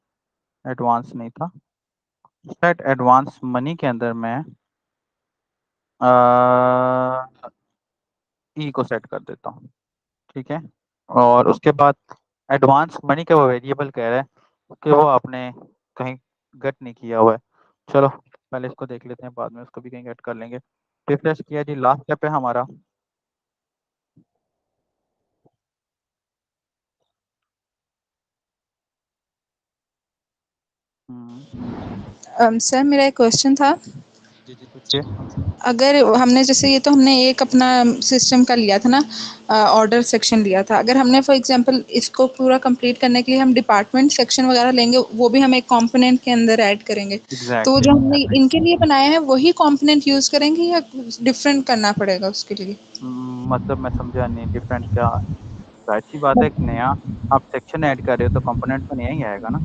एडवांस नहीं था, सेट एडवांस मनी के अंदर मैं ई को सेट कर देता हूँ, ठीक है। और उसके बाद एडवांस मनी का वो वेरिएबल कह रहा है कि वो आपने कहीं गट नहीं किया हुआ है। चलो पहले इसको देख लेते हैं, बाद में उसको भी कहीं गट कर लेंगे। रिफ्रेश किया जी, लास्ट स्टेप है हमारा। सर मेरा एक क्वेश्चन था। जी जी पूछिए। अगर हमने जैसे ये तो हमने एक अपना सिस्टम का लिया था ना, ऑर्डर सेक्शन लिया था। अगर हमने फॉर एग्जांपल इसको पूरा कंप्लीट करने के लिए हम डिपार्टमेंट सेक्शन वगैरह लेंगे, वो भी हम एक कंपोनेंट के अंदर ऐड करेंगे। तो एग्जैक्टली जो हमने इनके लिए बनाया है वही कंपोनेंट यूज करेंगे या डिफरेंट करना पड़ेगा उसके लिए? मतलब मैं समझा नहीं, डिफरेंट क्या? जाहिर सी बात है, एक नया आप सेक्शन ऐड कर रहे हो तो कंपोनेंट तो नया ही आएगा ना,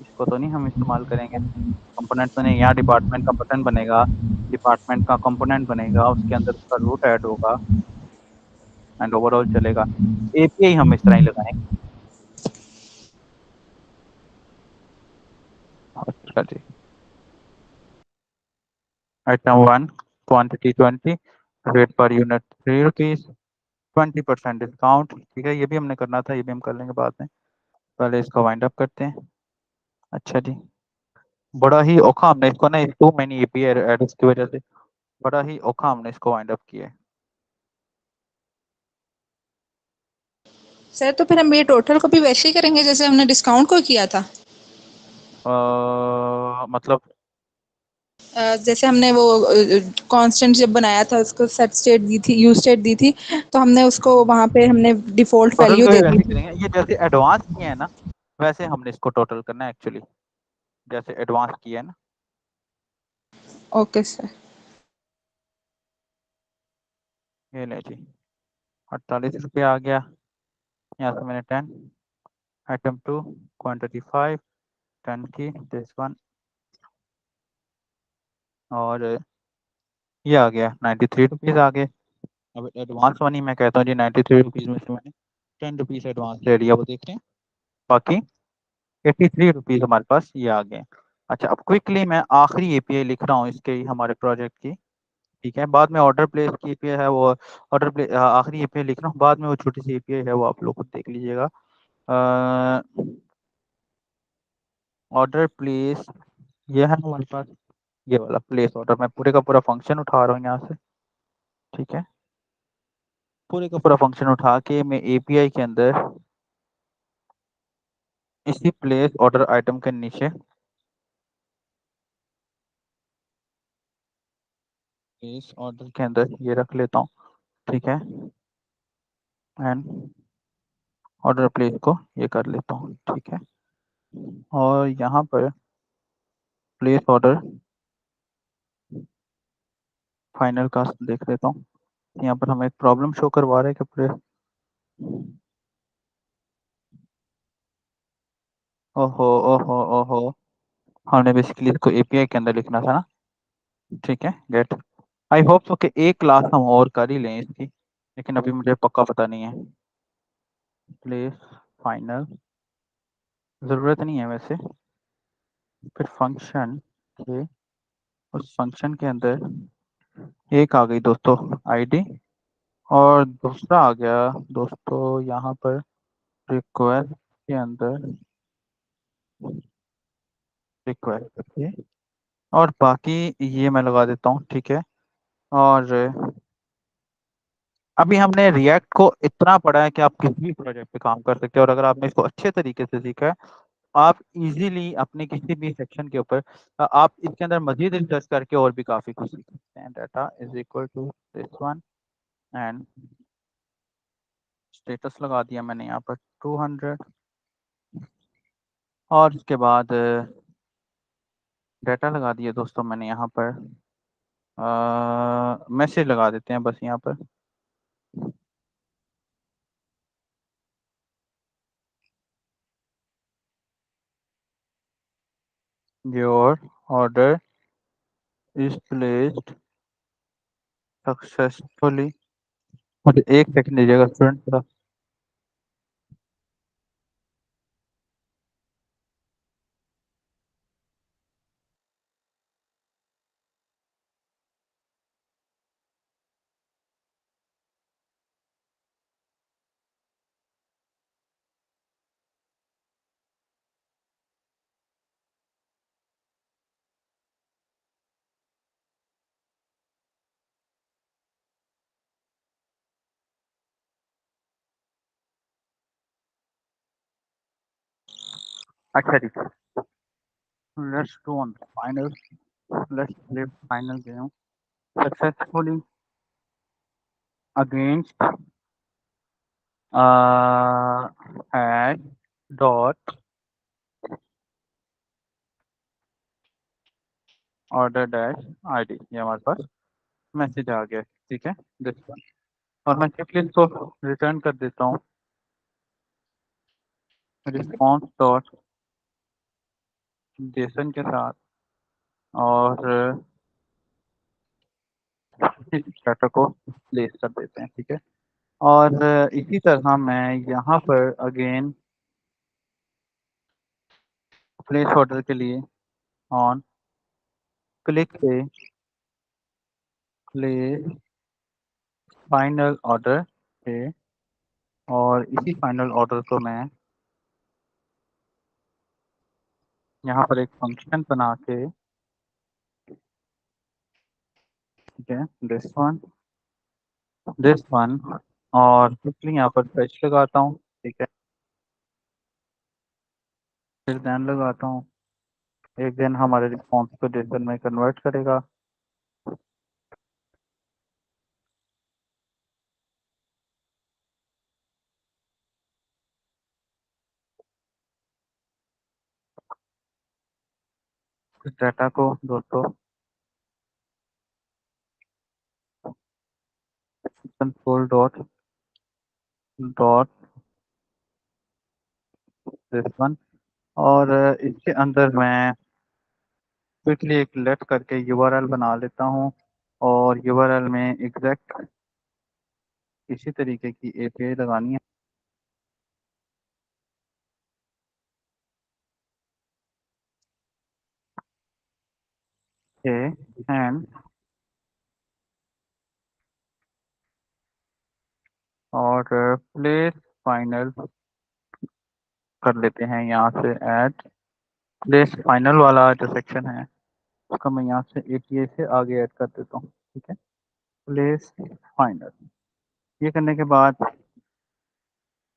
इसको तो नहीं हम इस्तेमाल करेंगे। कंपोनेंट तो नहीं, यहाँ डिपार्टमेंट का बटन बनेगा, डिपार्टमेंट का कंपोनेंट बनेगा, उसके अंदर उसका रूट ऐड होगा एंड ओवरऑल चलेगा। एपीआई हम इस तरह ही लगाएंगे। अच्छा जी। Item 1, quantity 20, rate per unit 3 rupees, 20% discount, ठीक है। ये भी हमने करना था, ये भी हम कर लेंगे बाद में। पहले इसको वाइंड अप करते हैं। अच्छा जी, बड़ा ही औखा हमने इसको ना, टू मैनी एपीआई एड्स की वजह से बड़ा ही औखा हमने इसको वाइंड अप किया है। सर तो फिर हम ये टोटल को भी वैसे ही करेंगे जैसे हमने डिस्काउंट को किया था? मतलब जैसे हमने वो कांस्टेंट जब बनाया था उसको सेट स्टेट दी थी, यूज स्टेट दी थी, तो हमने उसको वहां पे हमने डिफॉल्ट टोटल वैल्यू को भी दे दी वैसे ही थी। करेंगे, ये जैसे एडवांस किया है ना वैसे हमने इसको टोटल करना है एक्चुअली, जैसे एडवांस किया है ना। Okay sir. ये ले जी, 48 रुपये आ गया। यहाँ से मैंने 10, आइटम 2, क्वांटिटी 5, 10 की, दिस वन, और ये आ गया 93 रुपीज़ आ गए। अब एडवांस वाली मैं कहता हूँ जी, 93 रुपीज़ में से मैंने 10 रुपीज़ एडवांस ले लिया, वो देख रहे हैं। बाकी 83 रुपीज़ हमारे पास ये आ गए। अच्छा, अब क्विकली मैं आखिरी एपीआई लिख रहा हूँ इसके ही हमारे प्रोजेक्ट की, ठीक है। बाद में ऑर्डर प्लेस की एपीआई है वो, ऑर्डर प्ले आखिरी एपीआई लिख रहा हूँ, बाद में वो छोटी सी एपीआई है वो आप लोग खुद देख लीजिएगा। ऑर्डर प्लेस ये है हमारे पास, ये वाला प्लेस ऑर्डर, मैं पूरे का पूरा फंक्शन उठा रहा हूँ यहाँ से, ठीक है। पूरे का पूरा फंक्शन उठा के मैं एपीआई के अंदर इसी प्लेस ऑर्डर आइटम के नीचे प्लेस ऑर्डर के अंदर ये रख लेता हूँ, ठीक है। एंड ऑर्डर प्लेस को ये कर लेता हूँ, ठीक है। और यहाँ पर प्लेस ऑर्डर फाइनल कास्ट देख लेता हूँ। यहाँ पर हमें एक प्रॉब्लम शो करवा रहा है कि प्लेस, ओहो ओहो ओहो, हमने बेसिकली इसको एपीआई के अंदर लिखना था ना, ठीक है गेट। आई होप सो कि एक क्लास हम और कर ही लें इसकी, लेकिन अभी मुझे पक्का पता नहीं है। प्लेस फाइनल ज़रूरत नहीं है वैसे। फिर फंक्शन के, उस फंक्शन के अंदर एक आ गई दोस्तों आईडी, और दूसरा आ गया दोस्तों यहाँ पर रिक्वेस्ट के अंदर रिक्वेस्ट, ओके। और बाकी ये मैं लगा देता हूँ, ठीक है। और अभी हमने रिएक्ट को इतना पढ़ा है कि आप किसी भी प्रोजेक्ट पे काम कर सकते हो, और अगर आपने इसको अच्छे तरीके से सीखा है, आप इजीली अपने किसी भी सेक्शन के ऊपर आप इसके अंदर मजीद रिसर्च करके और भी काफी कुछ सीख सकते हैं। Data is equal to this one, and status लगा दिया मैंने यहाँ पर 200, और उसके बाद डाटा लगा दिया दोस्तों मैंने यहाँ पर, मैसेज लगा देते हैं बस यहाँ पर। Your order is placed successfully. मुझे एक सेकंड दीजिएगा स्टूडेंट। अच्छा जी, let's do on final, let's play final game successfully against hash dot order dash ID. ये हमारे पास मैसेज आ गया, ठीक है दिस वन। और मैं सिंपली इसको रिटर्न कर देता हूँ, रिस्पॉन्स डॉट जेसन के साथ, और इस डाटा को प्लेस कर देते हैं, ठीक है। और इसी तरह मैं यहाँ पर अगेन प्लेस ऑर्डर के लिए ऑन क्लिक पे प्लेस फाइनल ऑर्डर पे, और इसी फाइनल ऑर्डर को मैं यहाँ पर एक फंक्शन बना के, ठीक है दिस वन, और क्विकली यहाँ पर फेच लगाता हूँ, ठीक है। फिर देन लगाता हूँ, एक दिन हमारे रिस्पॉन्स को जेसन में कन्वर्ट करेगा। इस डाटा को दोस्तों console dot dot this one, और इसके अंदर मैं क्विकली एक लेट करके यूआरएल बना लेता हूँ, और यूआरएल में एग्जैक्ट इसी तरीके की एपीआई लगानी है, एंड और प्लेस फाइनल कर लेते हैं यहाँ से ऐड। प्लेस फाइनल वाला जो सेक्शन है उसका मैं यहाँ से एपीआई से आगे ऐड कर देता हूँ, ठीक है। प्लेस फाइनल, ये करने के बाद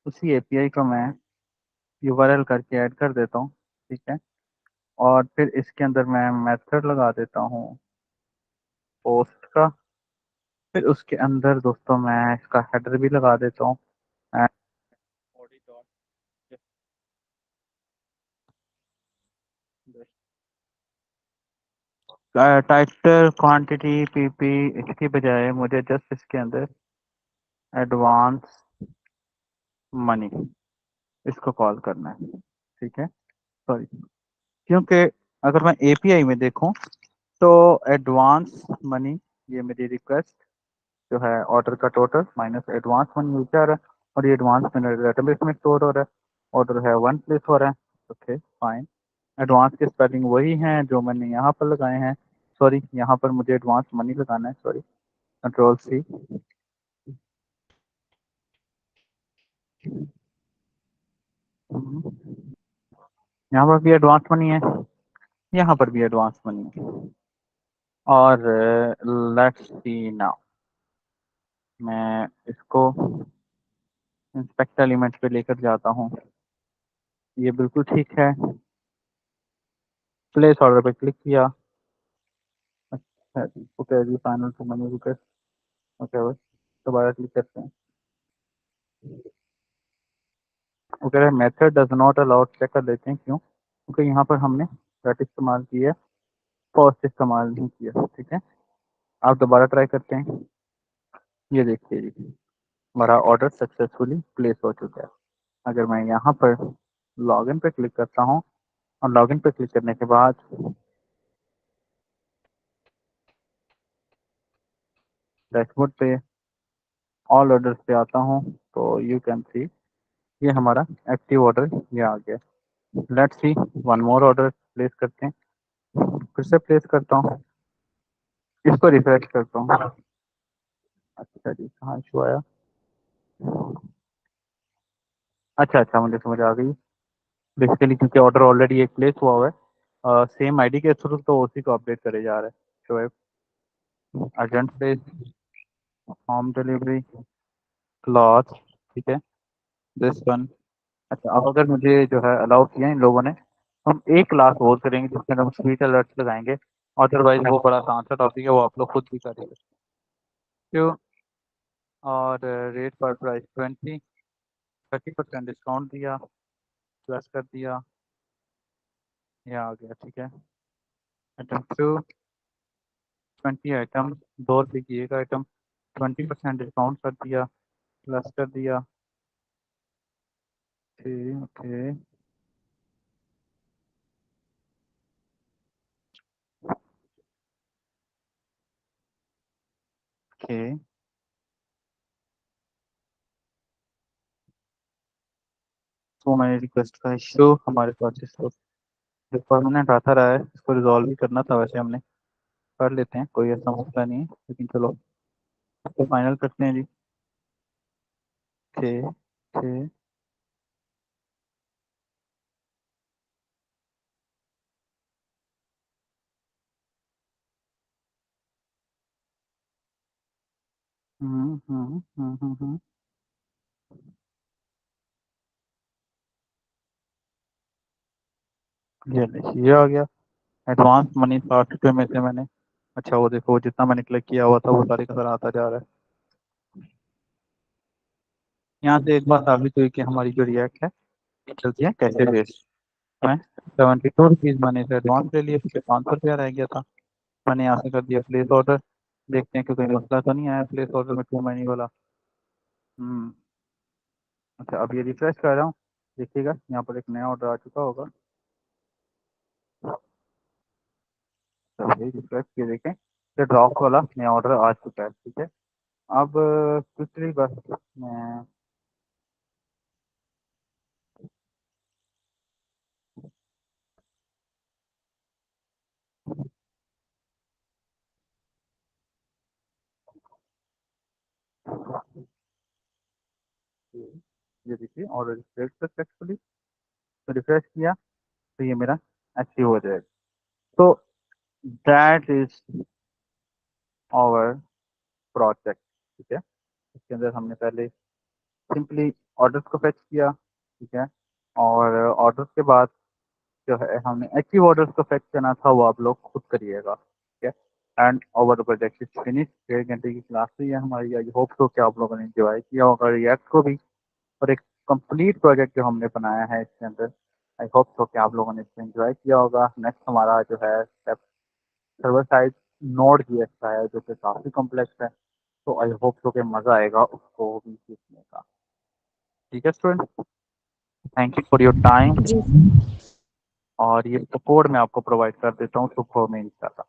उसी एपीआई को मैं यूआरएल करके ऐड कर देता हूँ, ठीक है। और फिर इसके अंदर मैं मेथड लगा देता हूँ पोस्ट का। फिर उसके अंदर दोस्तों मैं इसका हेडर भी लगा देता हूँ, टाइटल क्वांटिटी पीपी, इसकी बजाय मुझे जस्ट इसके अंदर एडवांस मनी इसको कॉल करना है, ठीक है। सॉरी, क्योंकि अगर मैं एपीआई में देखूं तो एडवांस मनी, ये मेरी रिक्वेस्ट जो है ऑर्डर का total minus advance money user है, और ये एडवांस मनी डेटाबेस में स्टोर हो रहा है, ऑर्डर है वन प्लेस हो रहा है। ओके फाइन, एडवांस की स्पेलिंग वही है जो मैंने यहाँ पर लगाए हैं। सॉरी, यहाँ पर मुझे एडवांस मनी लगाना है, सॉरी, कंट्रोल सी। यहाँ पर भी एडवांस मनी है, यहाँ पर भी एडवांस मनी है। और लेट्स सी नाउ, मैं इसको इंस्पेक्ट एलिमेंट पे लेकर जाता हूँ। ये बिल्कुल ठीक है। प्लेस ऑर्डर पे क्लिक किया। अच्छा जी, ओके जी, final to money request. Okay बस दोबारा क्लिक करते हैं। Okay, method does not allow, check कर लेते हैं क्यों, क्योंकि यहाँ पर हमने दैट इस्तेमाल की है, कॉस्ट इस्तेमाल नहीं किया। ठीक है, आप दोबारा ट्राई करते हैं। ये देखिए जी, हमारा ऑर्डर सक्सेसफुली प्लेस हो चुका है। अगर मैं यहाँ पर लॉगिन पे क्लिक करता हूँ, और लॉगिन पे क्लिक करने के बाद डैशबोर्ड पे ऑल ऑर्डर्स पे आता हूँ, तो यू कैन सी ये हमारा एक्टिव ऑर्डर ये आ गया। Let's see one more order place करते हैं। फिर से प्लेस करता हूँ, इसको रिफ्रेश करता हूँ। अच्छा जी, कहाँ इशू आया? अच्छा अच्छा, मुझे समझ आ गई। बेसिकली क्योंकि ऑर्डर ऑलरेडी एक प्लेस हुआ हुआ है, सेम आईडी के थ्रू, तो उसी को अपडेट करे जा रहा है। Shoaib urgent place, home delivery, cloth, ठीक है, दिस वन। अच्छा, अब अगर मुझे जो है अलाउ किया इन लोगों ने, हम एक क्लास और करेंगे जिसमें हम स्वीट अलर्ट्स लगाएंगे। अदरवाइज वो बड़ा आसान सा टॉपिक है, वो आप लोग खुद भी करेंगे क्यों। और रेट पर प्राइस 30% डिस्काउंट दिया, प्लस कर दिया, ये आ गया। ठीक है, आइटम टू 20 आइटम, 2 रुपये की एक आइटम, 20% डिस्काउंट कर दिया, प्लस कर दिया। ठीक, ओके, ओके। तो मैंने रिक्वेस्ट का इशू हमारे पास इसको जो परमानेंट आता रहा है, इसको रिजॉल्व भी करना था। वैसे हमने कर लेते हैं, कोई ऐसा मसला नहीं है, लेकिन चलो इसको फाइनल करते हैं जी। ओके ओके, हम्म। ये आ गया एडवांस मनी 60 रुपये में से मैंने, अच्छा वो देखो जितना मैंने क्लिक किया हुआ था वो सारी का सारा आता जा रहा है। यहाँ से एक बात साबित हुई कि हमारी जो रिएक्ट है ये चलती है कैसे बेस्ड में। 72 रुपीज़ मैंने इसे एडवांस ले लिया, फिर 500 रुपया रह गया था, मैंने यहाँ से कर दिया प्लेस ऑर्डर। देखते हैं कि कोई मसला तो नहीं आया प्लेस ऑर्डर में टू मनी वाला। हम्म। अच्छा, अब ये रिफ्रेश कर रहा हूँ, देखिएगा यहाँ पर एक नया ऑर्डर आ चुका होगा। तो ये रिफ्रेश किए देखें, तो ड्रॉप वाला नया ऑर्डर आ चुका है। ठीक है, अब दूसरी बस मैं ये देखिए ऑर्डर रिफ्रेश सक्सेसफुली, तो रिफ्रेश किया तो ये मेरा एक्टिव हो जाएगा। तो दैट इज आवर प्रोजेक्ट। ठीक है, इसके अंदर हमने पहले सिंपली ऑर्डर्स को फेच किया। ठीक है, और ऑर्डर्स के बाद जो है हमने एक्टिव ऑर्डर्स को फेच करना था, वो आप लोग खुद करिएगा। ठीक है, and over the project is finish. 1.5 घंटे की क्लास हुई है हमारी। आई होप तो कि आप लोगों ने इंजॉय किया होगा रिएक्ट को भी, और एक कंप्लीट प्रोजेक्ट जो हमने बनाया है इसके अंदर। आई होप तो कि आप लोगों ने इसको एंजॉय किया होगा। नेक्स्ट हमारा जो है step server side node GS का है, जो कि काफ़ी कॉम्प्लेक्स है। तो आई होप तो कि मज़ा आएगा उसको भी सीखने का। ठीक है student, thank you for your time. जी और ये इसका कोड मैं आपको प्रोवाइड कर देता हूँ सुखो में इंस्टा का।